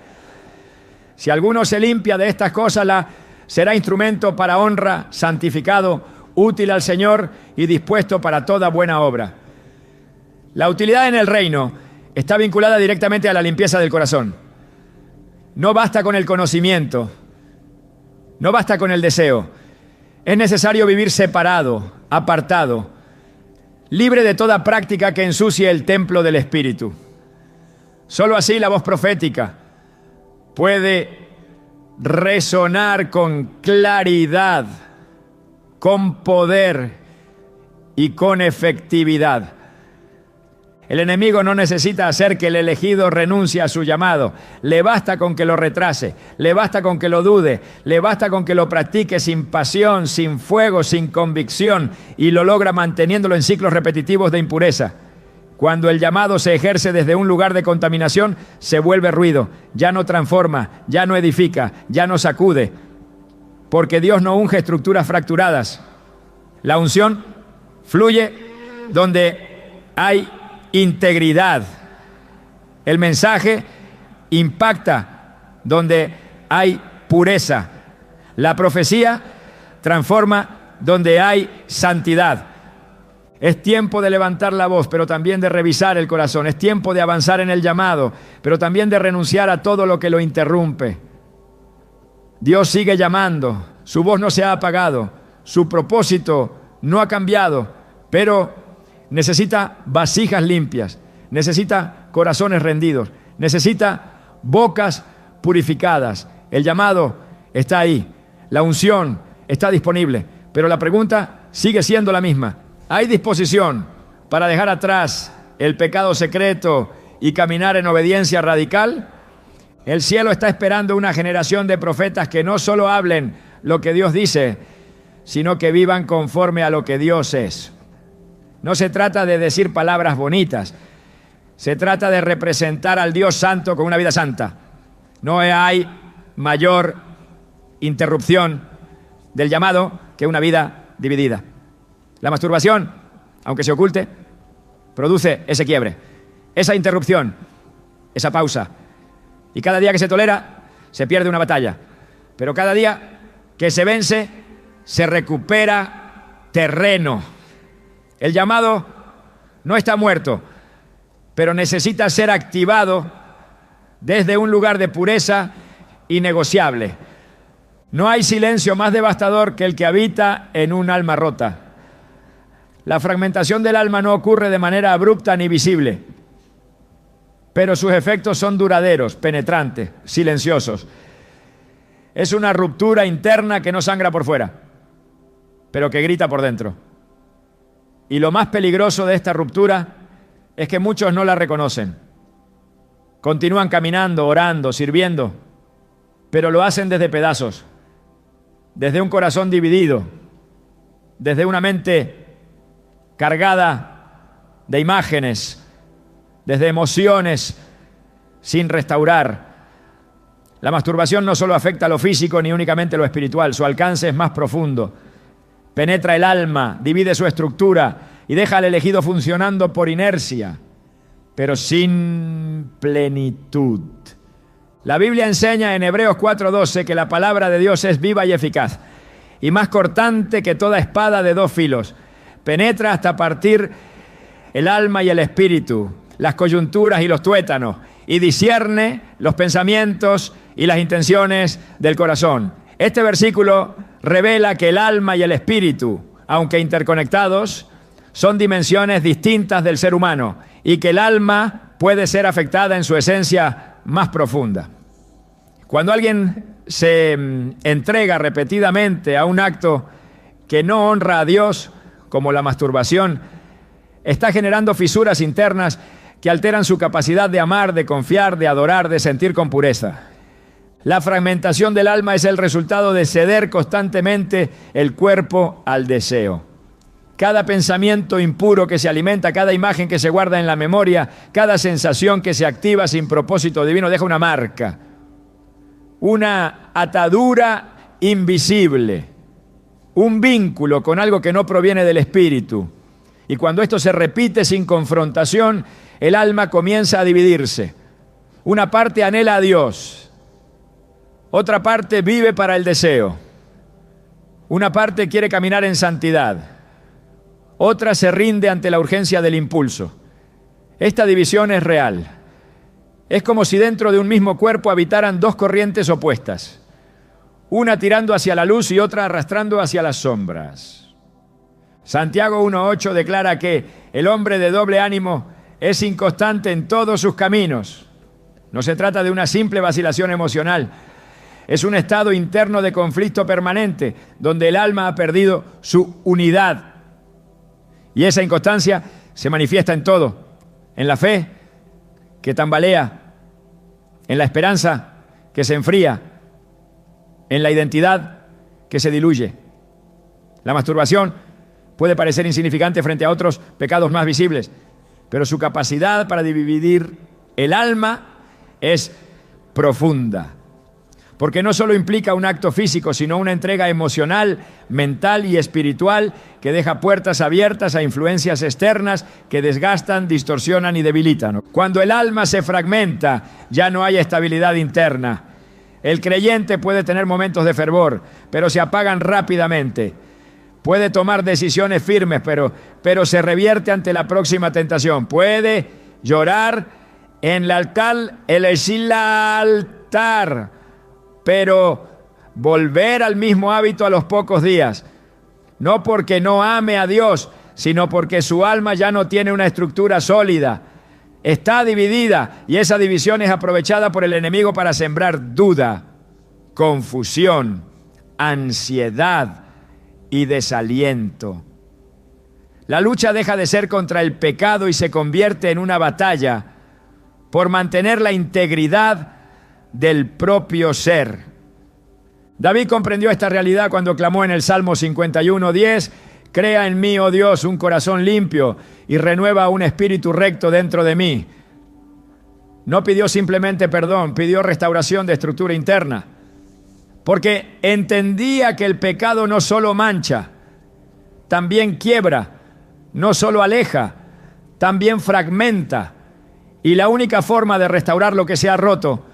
Si alguno se limpia de estas cosas, será instrumento para honra, santificado, útil al Señor y dispuesto para toda buena obra. La utilidad en el reino está vinculada directamente a la limpieza del corazón. No basta con el conocimiento, no basta con el deseo. Es necesario vivir separado, apartado, libre de toda práctica que ensucie el templo del Espíritu. Solo así la voz profética puede resonar con claridad, con poder y con efectividad. El enemigo no necesita hacer que el elegido renuncie a su llamado. Le basta con que lo retrase, le basta con que lo dude, le basta con que lo practique sin pasión, sin fuego, sin convicción, y lo logra manteniéndolo en ciclos repetitivos de impureza. Cuando el llamado se ejerce desde un lugar de contaminación, se vuelve ruido, ya no transforma, ya no edifica, ya no sacude, porque Dios no unge estructuras fracturadas. La unción fluye donde hay integridad. El mensaje impacta donde hay pureza. La profecía transforma donde hay santidad. Es tiempo de levantar la voz, pero también de revisar el corazón. Es tiempo de avanzar en el llamado, pero también de renunciar a todo lo que lo interrumpe. Dios sigue llamando, su voz no se ha apagado, su propósito no ha cambiado, pero necesita vasijas limpias, necesita corazones rendidos, necesita bocas purificadas. El llamado está ahí, la unción está disponible, pero la pregunta sigue siendo la misma. ¿Hay disposición para dejar atrás el pecado secreto y caminar en obediencia radical? El cielo está esperando una generación de profetas que no solo hablen lo que Dios dice, sino que vivan conforme a lo que Dios es. No se trata de decir palabras bonitas, se trata de representar al Dios santo con una vida santa. No hay mayor interrupción del llamado que una vida dividida. La masturbación, aunque se oculte, produce ese quiebre, esa interrupción, esa pausa. Y cada día que se tolera, se pierde una batalla. Pero cada día que se vence, se recupera terreno. El llamado no está muerto, pero necesita ser activado desde un lugar de pureza innegociable. No hay silencio más devastador que el que habita en un alma rota. La fragmentación del alma no ocurre de manera abrupta ni visible, pero sus efectos son duraderos, penetrantes, silenciosos. Es una ruptura interna que no sangra por fuera, pero que grita por dentro. Y lo más peligroso de esta ruptura es que muchos no la reconocen. Continúan caminando, orando, sirviendo, pero lo hacen desde pedazos, desde un corazón dividido, desde una mente cargada de imágenes, desde emociones sin restaurar. La masturbación no solo afecta a lo físico ni únicamente lo espiritual, su alcance es más profundo. Penetra el alma, divide su estructura y deja al elegido funcionando por inercia, pero sin plenitud. La Biblia enseña en Hebreos 4:12 que la palabra de Dios es viva y eficaz y más cortante que toda espada de dos filos. Penetra hasta partir el alma y el espíritu, las coyunturas y los tuétanos, y discierne los pensamientos y las intenciones del corazón. Este versículo revela que el alma y el espíritu, aunque interconectados, son dimensiones distintas del ser humano y que el alma puede ser afectada en su esencia más profunda. Cuando alguien se entrega repetidamente a un acto que no honra a Dios, como la masturbación, está generando fisuras internas que alteran su capacidad de amar, de confiar, de adorar, de sentir con pureza. La fragmentación del alma es el resultado de ceder constantemente el cuerpo al deseo. cada pensamiento impuro que se alimenta, cada imagen que se guarda en la memoria, cada sensación que se activa sin propósito divino deja una marca, una atadura invisible, un vínculo con algo que no proviene del espíritu. Y cuando esto se repite sin confrontación, el alma comienza a dividirse. Una parte anhela a Dios, otra parte vive para el deseo, una parte quiere caminar en santidad, otra se rinde ante la urgencia del impulso. Esta división es real. Es como si dentro de un mismo cuerpo habitaran dos corrientes opuestas, una tirando hacia la luz y otra arrastrando hacia las sombras. Santiago 1:8 declara que el hombre de doble ánimo es inconstante en todos sus caminos. No se trata de una simple vacilación emocional. Es un estado interno de conflicto permanente, donde el alma ha perdido su unidad. Y esa inconstancia se manifiesta en todo, en la fe que tambalea, en la esperanza que se enfría, en la identidad que se diluye. La masturbación puede parecer insignificante frente a otros pecados más visibles, pero su capacidad para dividir el alma es profunda. Porque no solo implica un acto físico, sino una entrega emocional, mental y espiritual que deja puertas abiertas a influencias externas que desgastan, distorsionan y debilitan. Cuando el alma se fragmenta, ya no hay estabilidad interna. El creyente puede tener momentos de fervor, pero se apagan rápidamente. Puede tomar decisiones firmes, pero se revierte ante la próxima tentación. Puede llorar en el altar, pero volver al mismo hábito a los pocos días, no porque no ame a Dios, sino porque su alma ya no tiene una estructura sólida, está dividida, y esa división es aprovechada por el enemigo para sembrar duda, confusión, ansiedad y desaliento. La lucha deja de ser contra el pecado y se convierte en una batalla por mantener la integridad del propio ser. David comprendió esta realidad cuando clamó en el Salmo 51:10: crea en mí, oh Dios, un corazón limpio y renueva un espíritu recto dentro de mí. No pidió simplemente perdón, pidió restauración de estructura interna, porque entendía que el pecado no solo mancha, también quiebra, no solo aleja, también fragmenta, y la única forma de restaurar lo que se ha roto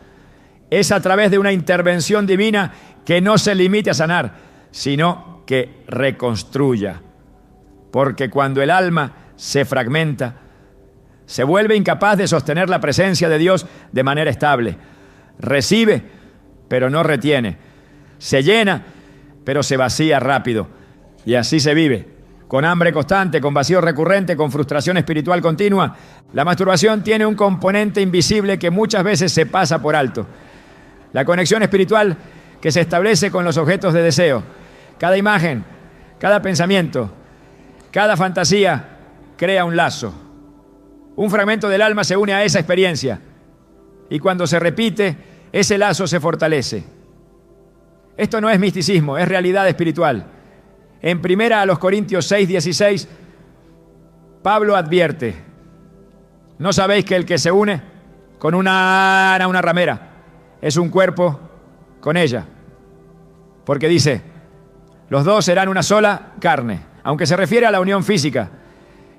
es a través de una intervención divina que no se limite a sanar, sino que reconstruya. Porque cuando el alma se fragmenta, se vuelve incapaz de sostener la presencia de Dios de manera estable. Recibe, pero no retiene. Se llena, pero se vacía rápido. Y así se vive, con hambre constante, con vacío recurrente, con frustración espiritual continua. La masturbación tiene un componente invisible que muchas veces se pasa por alto: la conexión espiritual que se establece con los objetos de deseo. Cada imagen, cada pensamiento, cada fantasía crea un lazo. Un fragmento del alma se une a esa experiencia y cuando se repite, ese lazo se fortalece. Esto no es misticismo, es realidad espiritual. En 1 Corintios 6:16, Pablo advierte: ¿no sabéis que el que se une con una ramera es un cuerpo con ella? Porque dice, los dos serán una sola carne. Aunque se refiere a la unión física,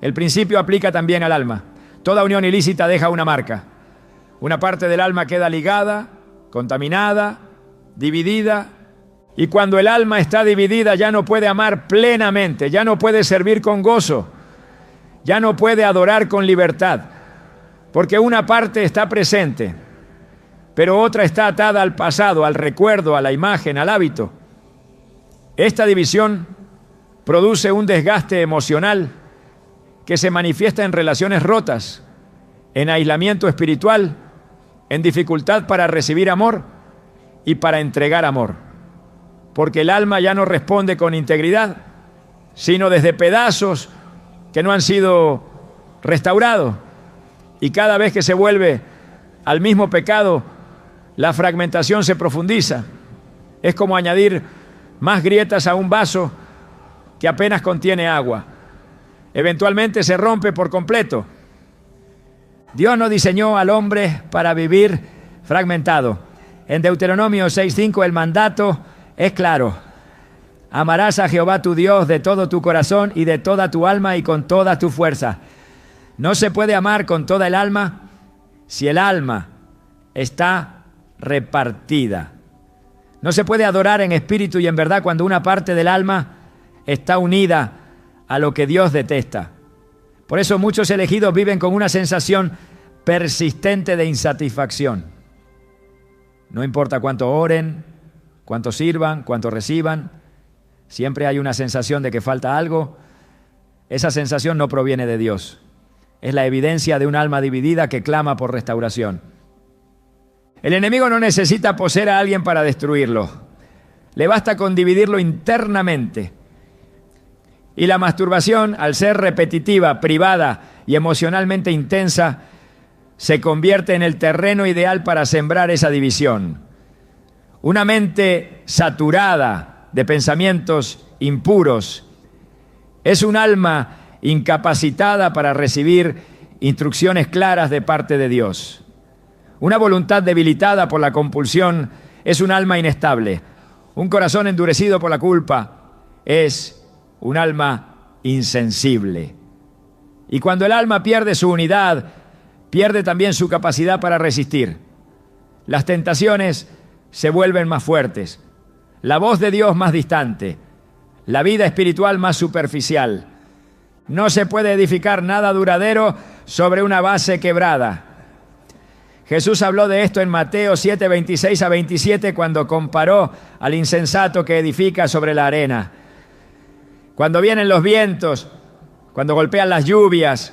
el principio aplica también al alma. Toda unión ilícita deja una marca. Una parte del alma queda ligada, contaminada, dividida, y cuando el alma está dividida ya no puede amar plenamente, ya no puede servir con gozo, ya no puede adorar con libertad, porque una parte está presente, pero otra está atada al pasado, al recuerdo, a la imagen, al hábito. Esta división produce un desgaste emocional que se manifiesta en relaciones rotas, en aislamiento espiritual, en dificultad para recibir amor y para entregar amor. Porque el alma ya no responde con integridad, sino desde pedazos que no han sido restaurados. Y cada vez que se vuelve al mismo pecado, la fragmentación se profundiza. Es como añadir más grietas a un vaso que apenas contiene agua. Eventualmente se rompe por completo. Dios no diseñó al hombre para vivir fragmentado. En Deuteronomio 6:5 el mandato es claro. Amarás a Jehová tu Dios de todo tu corazón y de toda tu alma y con toda tu fuerza. No se puede amar con toda el alma si el alma está repartida. No se puede adorar en espíritu y en verdad cuando una parte del alma está unida a lo que Dios detesta. Por eso muchos elegidos viven con una sensación persistente de insatisfacción. No importa cuánto oren, cuánto sirvan, cuánto reciban, siempre hay una sensación de que falta algo. Esa sensación no proviene de Dios. Es la evidencia de un alma dividida que clama por restauración. El enemigo no necesita poseer a alguien para destruirlo. Le basta con dividirlo internamente. Y la masturbación, al ser repetitiva, privada y emocionalmente intensa, se convierte en el terreno ideal para sembrar esa división. Una mente saturada de pensamientos impuros es un alma incapacitada para recibir instrucciones claras de parte de Dios. Una voluntad debilitada por la compulsión es un alma inestable. Un corazón endurecido por la culpa es un alma insensible. Y cuando el alma pierde su unidad, pierde también su capacidad para resistir. Las tentaciones se vuelven más fuertes, la voz de Dios más distante, la vida espiritual más superficial. No se puede edificar nada duradero sobre una base quebrada. Jesús habló de esto en Mateo 7, 26 a 27 cuando comparó al insensato que edifica sobre la arena. Cuando vienen los vientos, cuando golpean las lluvias,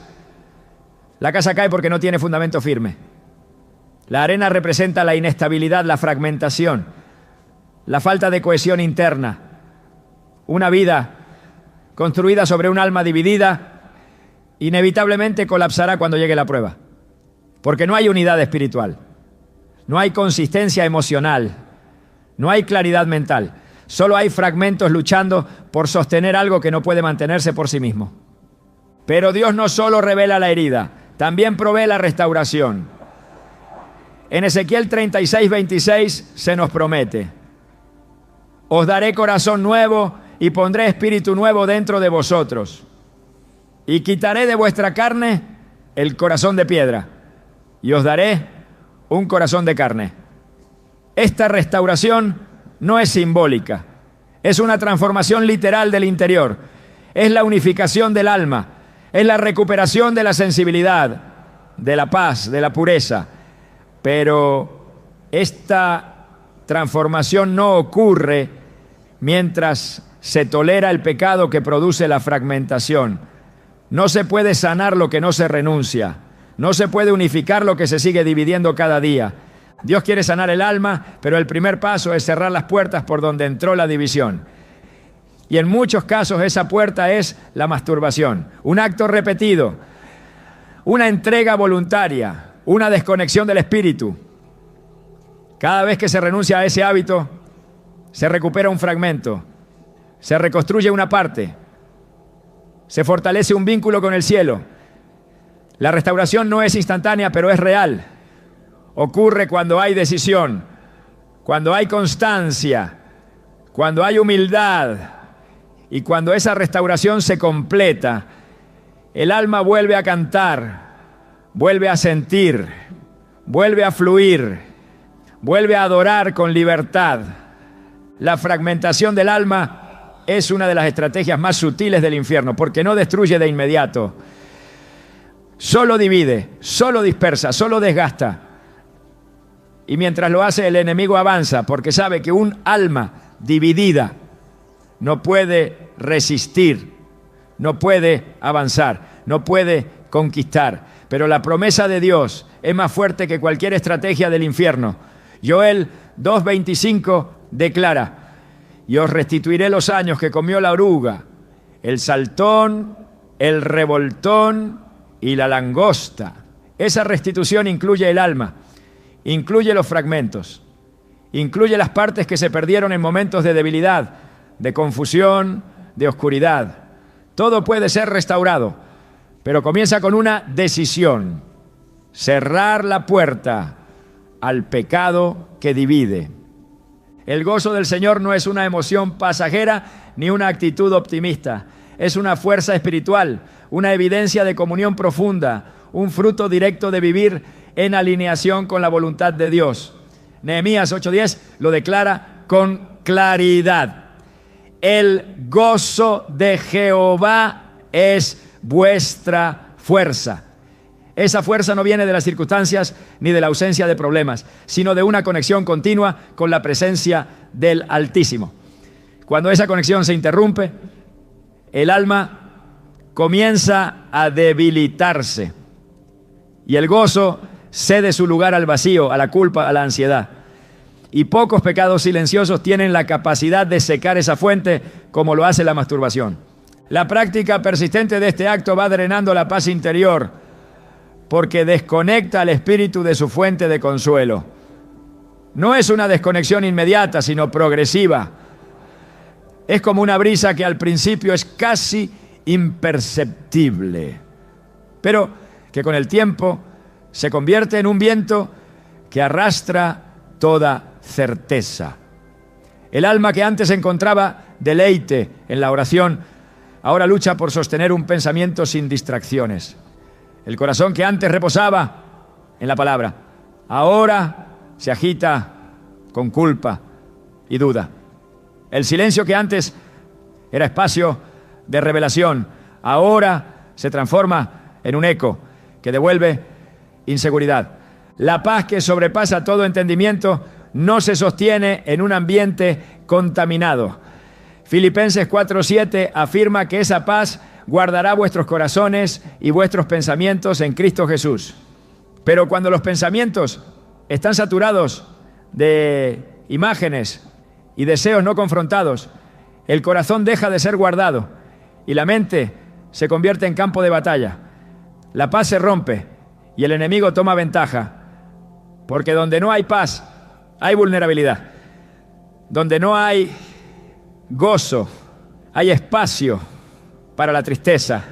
la casa cae porque no tiene fundamento firme. La arena representa la inestabilidad, la fragmentación, la falta de cohesión interna. Una vida construida sobre un alma dividida inevitablemente colapsará cuando llegue la prueba. Porque no hay unidad espiritual, no hay consistencia emocional, no hay claridad mental. Solo hay fragmentos luchando por sostener algo que no puede mantenerse por sí mismo. Pero Dios no solo revela la herida, también provee la restauración. En Ezequiel 36, 26 se nos promete: os daré corazón nuevo y pondré espíritu nuevo dentro de vosotros. Y quitaré de vuestra carne el corazón de piedra y os daré un corazón de carne. Esta restauración no es simbólica, es una transformación literal del interior, es la unificación del alma, es la recuperación de la sensibilidad, de la paz, de la pureza. Pero esta transformación no ocurre mientras se tolera el pecado que produce la fragmentación. No se puede sanar lo que no se renuncia. No se puede unificar lo que se sigue dividiendo cada día. Dios quiere sanar el alma, pero el primer paso es cerrar las puertas por donde entró la división. Y en muchos casos esa puerta es la masturbación, un acto repetido, una entrega voluntaria, una desconexión del espíritu. Cada vez que se renuncia a ese hábito, se recupera un fragmento, se reconstruye una parte, se fortalece un vínculo con el cielo. La restauración no es instantánea, pero es real. Ocurre cuando hay decisión, cuando hay constancia, cuando hay humildad y cuando esa restauración se completa. El alma vuelve a cantar, vuelve a sentir, vuelve a fluir, vuelve a adorar con libertad. La fragmentación del alma es una de las estrategias más sutiles del infierno, porque no destruye de inmediato. Solo divide, solo dispersa, solo desgasta. Y mientras lo hace, el enemigo avanza, porque sabe que un alma dividida no puede resistir, no puede avanzar, no puede conquistar. Pero la promesa de Dios es más fuerte que cualquier estrategia del infierno. Joel 2:25 declara: y os restituiré los años que comió la oruga, el saltón, el revoltón y la langosta. Esa restitución incluye el alma, incluye los fragmentos, incluye las partes que se perdieron en momentos de debilidad, de confusión, de oscuridad. Todo puede ser restaurado, pero comienza con una decisión: cerrar la puerta al pecado que divide. El gozo del Señor no es una emoción pasajera ni una actitud optimista. Es una fuerza espiritual, una evidencia de comunión profunda, un fruto directo de vivir en alineación con la voluntad de Dios. Nehemías 8:10 lo declara con claridad: el gozo de Jehová es vuestra fuerza. Esa fuerza no viene de las circunstancias ni de la ausencia de problemas, sino de una conexión continua con la presencia del Altísimo. Cuando esa conexión se interrumpe, el alma comienza a debilitarse y el gozo cede su lugar al vacío, a la culpa, a la ansiedad. Y pocos pecados silenciosos tienen la capacidad de secar esa fuente como lo hace la masturbación. La práctica persistente de este acto va drenando la paz interior, porque desconecta al espíritu de su fuente de consuelo. No es una desconexión inmediata, sino progresiva. Es como una brisa que al principio es casi imperceptible, pero que con el tiempo se convierte en un viento que arrastra toda certeza. El alma que antes encontraba deleite en la oración, ahora lucha por sostener un pensamiento sin distracciones. El corazón que antes reposaba en la palabra, ahora se agita con culpa y duda. El silencio que antes era espacio de revelación, ahora se transforma en un eco que devuelve inseguridad. La paz que sobrepasa todo entendimiento no se sostiene en un ambiente contaminado. Filipenses 4:7 afirma que esa paz guardará vuestros corazones y vuestros pensamientos en Cristo Jesús. Pero cuando los pensamientos están saturados de imágenes y deseos no confrontados, el corazón deja de ser guardado y la mente se convierte en campo de batalla. La paz se rompe y el enemigo toma ventaja, porque donde no hay paz, hay vulnerabilidad. Donde no hay gozo, hay espacio para la tristeza,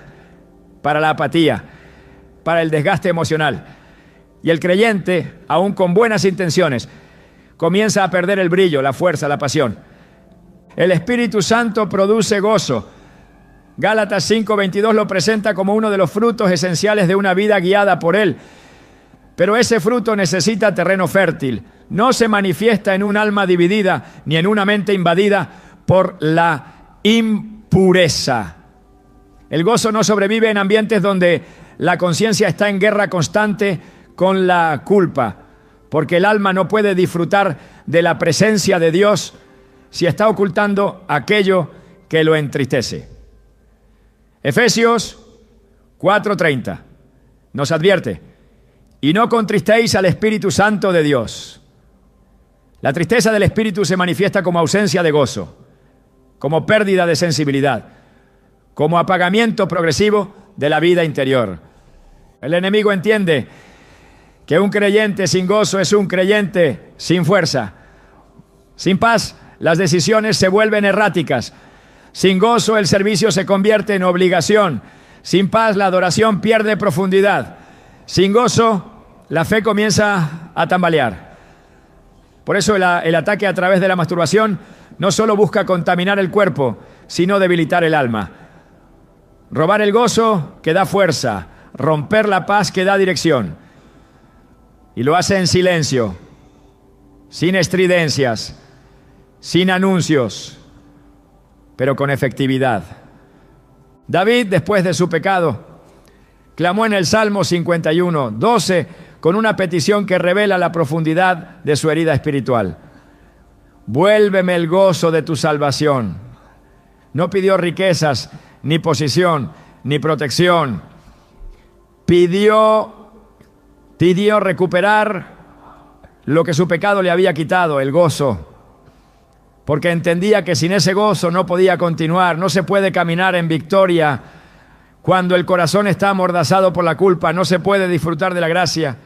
para la apatía, para el desgaste emocional. Y el creyente, aun con buenas intenciones, comienza a perder el brillo, la fuerza, la pasión. El Espíritu Santo produce gozo. Gálatas 5:22 lo presenta como uno de los frutos esenciales de una vida guiada por Él. Pero ese fruto necesita terreno fértil. No se manifiesta en un alma dividida ni en una mente invadida por la impureza. El gozo no sobrevive en ambientes donde la conciencia está en guerra constante con la culpa, porque el alma no puede disfrutar de la presencia de Dios si está ocultando aquello que lo entristece. Efesios 4:30 nos advierte: y no contristéis al Espíritu Santo de Dios. La tristeza del espíritu se manifiesta como ausencia de gozo, como pérdida de sensibilidad, como apagamiento progresivo de la vida interior. El enemigo entiende que un creyente sin gozo es un creyente sin fuerza. Sin paz, las decisiones se vuelven erráticas. Sin gozo, el servicio se convierte en obligación. Sin paz, la adoración pierde profundidad. Sin gozo, la fe comienza a tambalear. Por eso el ataque a través de la masturbación no solo busca contaminar el cuerpo, sino debilitar el alma. Robar el gozo que da fuerza, romper la paz que da dirección. Y lo hace en silencio, sin estridencias, sin anuncios, pero con efectividad. David, después de su pecado, clamó en el Salmo 51:12 con una petición que revela la profundidad de su herida espiritual. Vuélveme el gozo de tu salvación. No pidió riquezas, ni posición, ni protección. Pidió recuperar lo que su pecado le había quitado, el gozo. Porque entendía que sin ese gozo no podía continuar. No se puede caminar en victoria cuando el corazón está amordazado por la culpa. No se puede disfrutar de la gracia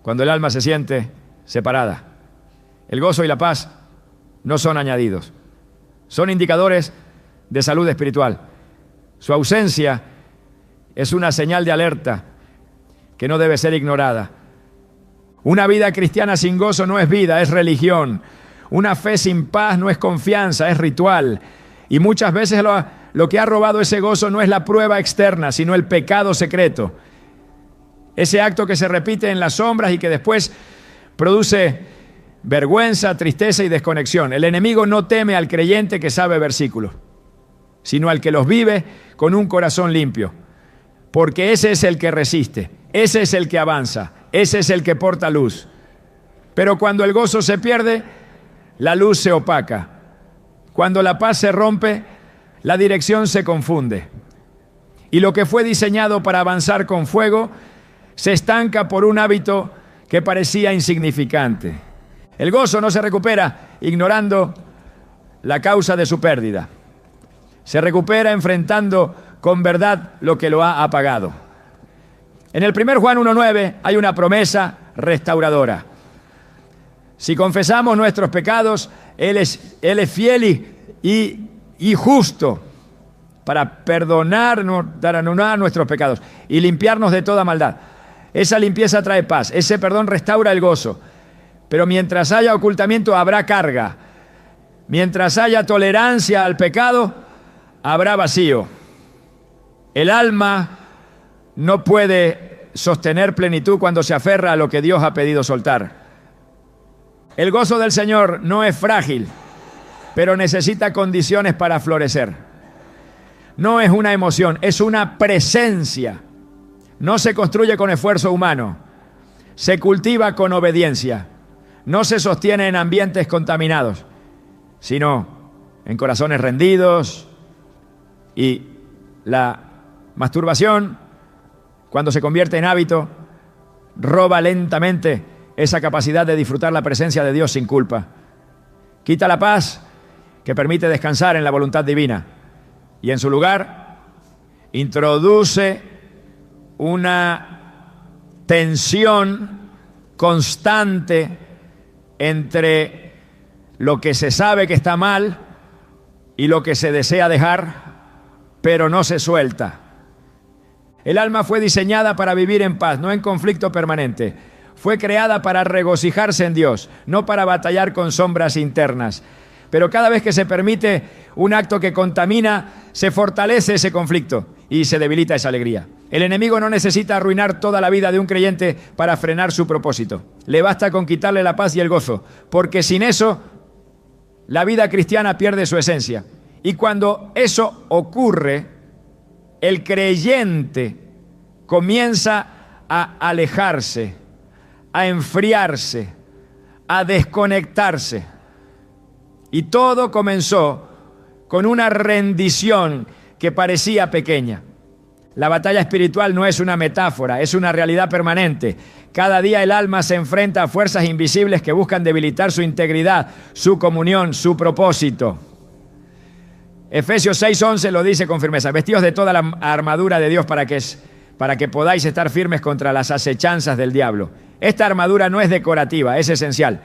cuando el alma se siente separada. El gozo y la paz no son añadidos. Son indicadores de salud espiritual. Su ausencia es una señal de alerta que no debe ser ignorada. Una vida cristiana sin gozo no es vida, es religión. Una fe sin paz no es confianza, es ritual. Y muchas veces lo que ha robado ese gozo no es la prueba externa, sino el pecado secreto. Ese acto que se repite en las sombras y que después produce vergüenza, tristeza y desconexión. El enemigo no teme al creyente que sabe versículos, sino al que los vive con un corazón limpio. Porque ese es el que resiste, ese es el que avanza, ese es el que porta luz. Pero cuando el gozo se pierde, la luz se opaca. Cuando la paz se rompe, la dirección se confunde. Y lo que fue diseñado para avanzar con fuego se estanca por un hábito que parecía insignificante. El gozo no se recupera ignorando la causa de su pérdida. Se recupera enfrentando con verdad lo que lo ha apagado. En el 1 Juan 1:9 hay una promesa restauradora. Si confesamos nuestros pecados, Él es fiel y justo para perdonarnos nuestros pecados y limpiarnos de toda maldad. Esa limpieza trae paz, ese perdón restaura el gozo. Pero mientras haya ocultamiento, habrá carga. Mientras haya tolerancia al pecado, habrá vacío. El alma no puede sostener plenitud cuando se aferra a lo que Dios ha pedido soltar. El gozo del Señor no es frágil, pero necesita condiciones para florecer. No es una emoción, es una presencia. No se construye con esfuerzo humano, se cultiva con obediencia. No se sostiene en ambientes contaminados, sino en corazones rendidos. Y la masturbación, cuando se convierte en hábito, roba lentamente esa capacidad de disfrutar la presencia de Dios sin culpa. Quita la paz que permite descansar en la voluntad divina y en su lugar introduce una tensión constante entre lo que se sabe que está mal y lo que se desea dejar, pero no se suelta. El alma fue diseñada para vivir en paz, no en conflicto permanente. Fue creada para regocijarse en Dios, no para batallar con sombras internas. Pero cada vez que se permite un acto que contamina, se fortalece ese conflicto y se debilita esa alegría. El enemigo no necesita arruinar toda la vida de un creyente para frenar su propósito. Le basta con quitarle la paz y el gozo, porque sin eso, la vida cristiana pierde su esencia. Y cuando eso ocurre, el creyente comienza a alejarse, a enfriarse, a desconectarse. Y todo comenzó con una rendición que parecía pequeña. La batalla espiritual no es una metáfora, es una realidad permanente. Cada día el alma se enfrenta a fuerzas invisibles que buscan debilitar su integridad, su comunión, su propósito. Efesios 6:11 lo dice con firmeza: vestidos de toda la armadura de Dios para que podáis estar firmes contra las acechanzas del diablo. Esta armadura no es decorativa, es esencial.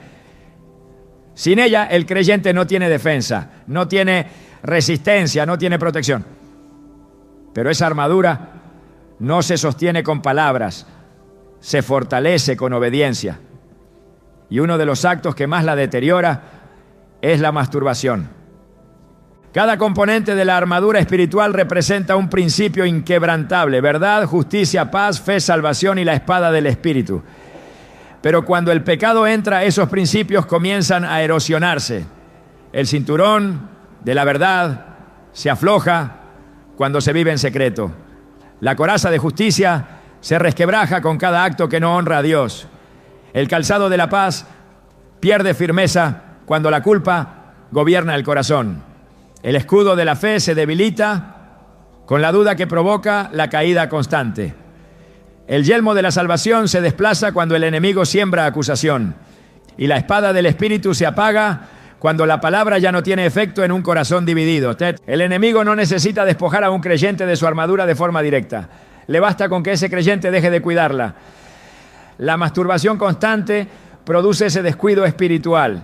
Sin ella, el creyente no tiene defensa, no tiene resistencia, no tiene protección. Pero esa armadura no se sostiene con palabras, se fortalece con obediencia. Y uno de los actos que más la deteriora es la masturbación. Cada componente de la armadura espiritual representa un principio inquebrantable: verdad, justicia, paz, fe, salvación y la espada del Espíritu. Pero cuando el pecado entra, esos principios comienzan a erosionarse. El cinturón de la verdad se afloja cuando se vive en secreto. La coraza de justicia se resquebraja con cada acto que no honra a Dios. El calzado de la paz pierde firmeza cuando la culpa gobierna el corazón. El escudo de la fe se debilita con la duda que provoca la caída constante. El yelmo de la salvación se desplaza cuando el enemigo siembra acusación. Y la espada del Espíritu se apaga cuando la palabra ya no tiene efecto en un corazón dividido. El enemigo no necesita despojar a un creyente de su armadura de forma directa. Le basta con que ese creyente deje de cuidarla. La masturbación constante produce ese descuido espiritual.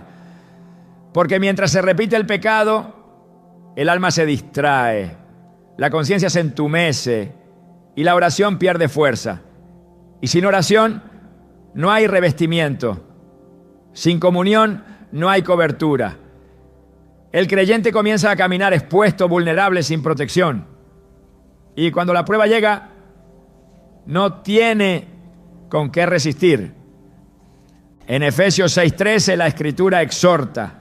Porque mientras se repite el pecado, el alma se distrae, la conciencia se entumece y la oración pierde fuerza. Y sin oración no hay revestimiento. Sin comunión no hay cobertura. El creyente comienza a caminar expuesto, vulnerable, sin protección. Y cuando la prueba llega, no tiene con qué resistir. En Efesios 6:13 la Escritura exhorta: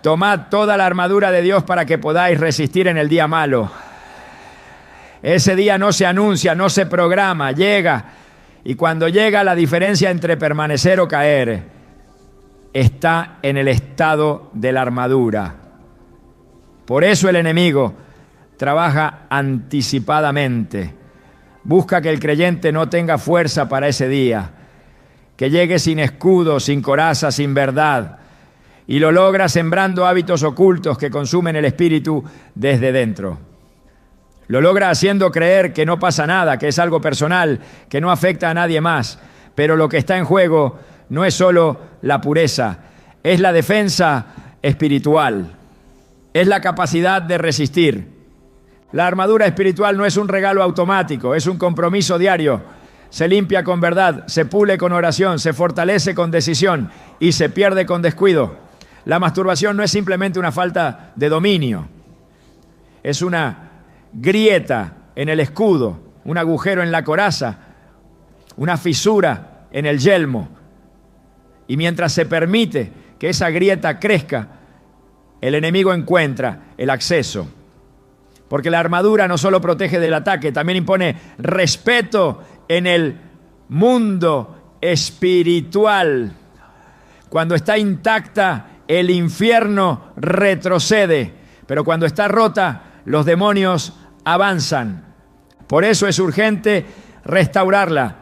tomad toda la armadura de Dios para que podáis resistir en el día malo. Ese día no se anuncia, no se programa, llega. Y cuando llega, la diferencia entre permanecer o caer está en el estado de la armadura. Por eso el enemigo trabaja anticipadamente. Busca que el creyente no tenga fuerza para ese día, que llegue sin escudo, sin coraza, sin verdad. Y lo logra sembrando hábitos ocultos que consumen el espíritu desde dentro. Lo logra haciendo creer que no pasa nada, que es algo personal, que no afecta a nadie más. Pero lo que está en juego no es solo la pureza, es la defensa espiritual, es la capacidad de resistir. La armadura espiritual no es un regalo automático, es un compromiso diario. Se limpia con verdad, se pule con oración, se fortalece con decisión y se pierde con descuido. La masturbación no es simplemente una falta de dominio, es una grieta en el escudo, un agujero en la coraza, una fisura en el yelmo. Y mientras se permite que esa grieta crezca, el enemigo encuentra el acceso. Porque la armadura no solo protege del ataque, también impone respeto en el mundo espiritual. Cuando está intacta, el infierno retrocede, pero cuando está rota, los demonios avanzan. Por eso es urgente restaurarla,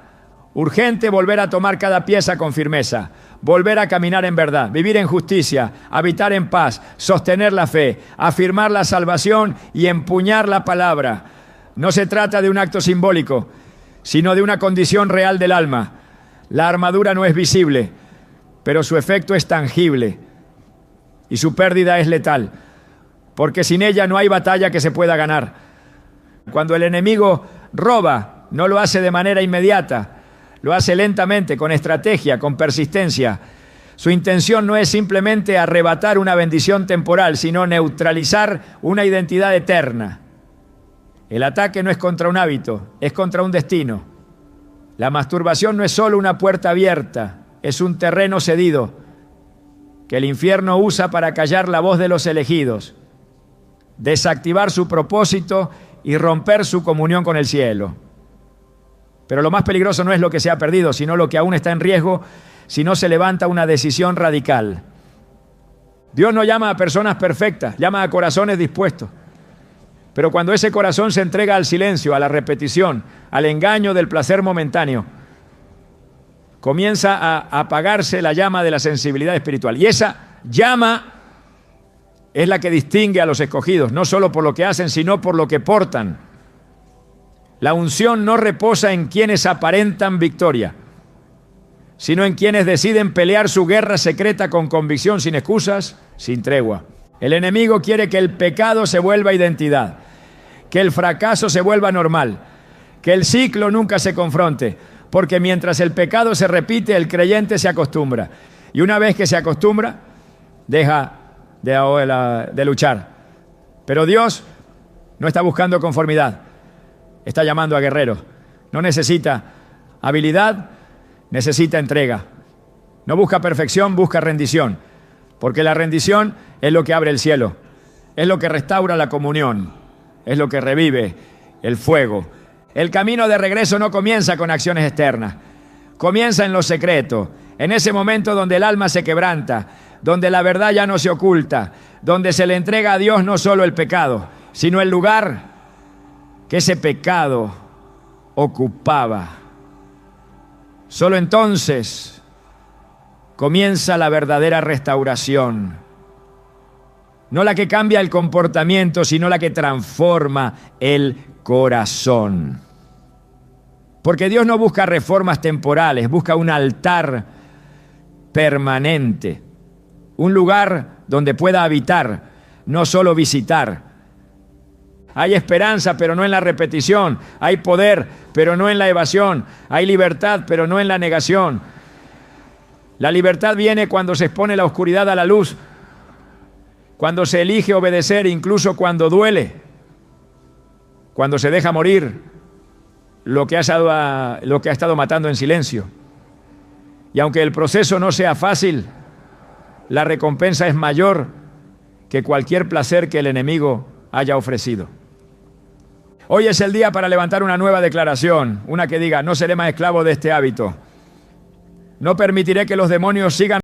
urgente volver a tomar cada pieza con firmeza, volver a caminar en verdad, vivir en justicia, habitar en paz, sostener la fe, afirmar la salvación y empuñar la palabra. No se trata de un acto simbólico, sino de una condición real del alma. La armadura no es visible, pero su efecto es tangible y su pérdida es letal, porque sin ella no hay batalla que se pueda ganar. Cuando el enemigo roba, no lo hace de manera inmediata, lo hace lentamente, con estrategia, con persistencia. Su intención no es simplemente arrebatar una bendición temporal, sino neutralizar una identidad eterna. El ataque no es contra un hábito, es contra un destino. La masturbación no es solo una puerta abierta, es un terreno cedido que el infierno usa para callar la voz de los elegidos, desactivar su propósito y romper su comunión con el cielo. Pero lo más peligroso no es lo que se ha perdido, sino lo que aún está en riesgo si no se levanta una decisión radical. Dios no llama a personas perfectas, llama a corazones dispuestos. Pero cuando ese corazón se entrega al silencio, a la repetición, al engaño del placer momentáneo, comienza a apagarse la llama de la sensibilidad espiritual. Y esa llama es la que distingue a los escogidos, no solo por lo que hacen, sino por lo que portan. La unción no reposa en quienes aparentan victoria, sino en quienes deciden pelear su guerra secreta con convicción, sin excusas, sin tregua. El enemigo quiere que el pecado se vuelva identidad, que el fracaso se vuelva normal, que el ciclo nunca se confronte, porque mientras el pecado se repite, el creyente se acostumbra. Y una vez que se acostumbra, deja de luchar. Pero Dios no está buscando conformidad, está llamando a guerreros. No necesita habilidad, necesita entrega. No busca perfección, busca rendición. Porque la rendición es lo que abre el cielo, es lo que restaura la comunión, es lo que revive el fuego. El camino de regreso no comienza con acciones externas, comienza en lo secreto, en ese momento donde el alma se quebranta, donde la verdad ya no se oculta, donde se le entrega a Dios no solo el pecado, sino el lugar que ese pecado ocupaba. Solo entonces comienza la verdadera restauración. No la que cambia el comportamiento, sino la que transforma el corazón. Porque Dios no busca reformas temporales, busca un altar permanente, un lugar donde pueda habitar, no solo visitar. Hay esperanza, pero no en la repetición. Hay poder, pero no en la evasión. Hay libertad, pero no en la negación. La libertad viene cuando se expone la oscuridad a la luz, cuando se elige obedecer, incluso cuando duele, cuando se deja morir lo que ha estado matando en silencio. Y aunque el proceso no sea fácil, la recompensa es mayor que cualquier placer que el enemigo haya ofrecido. Hoy es el día para levantar una nueva declaración, una que diga: no seré más esclavo de este hábito. No permitiré que los demonios sigan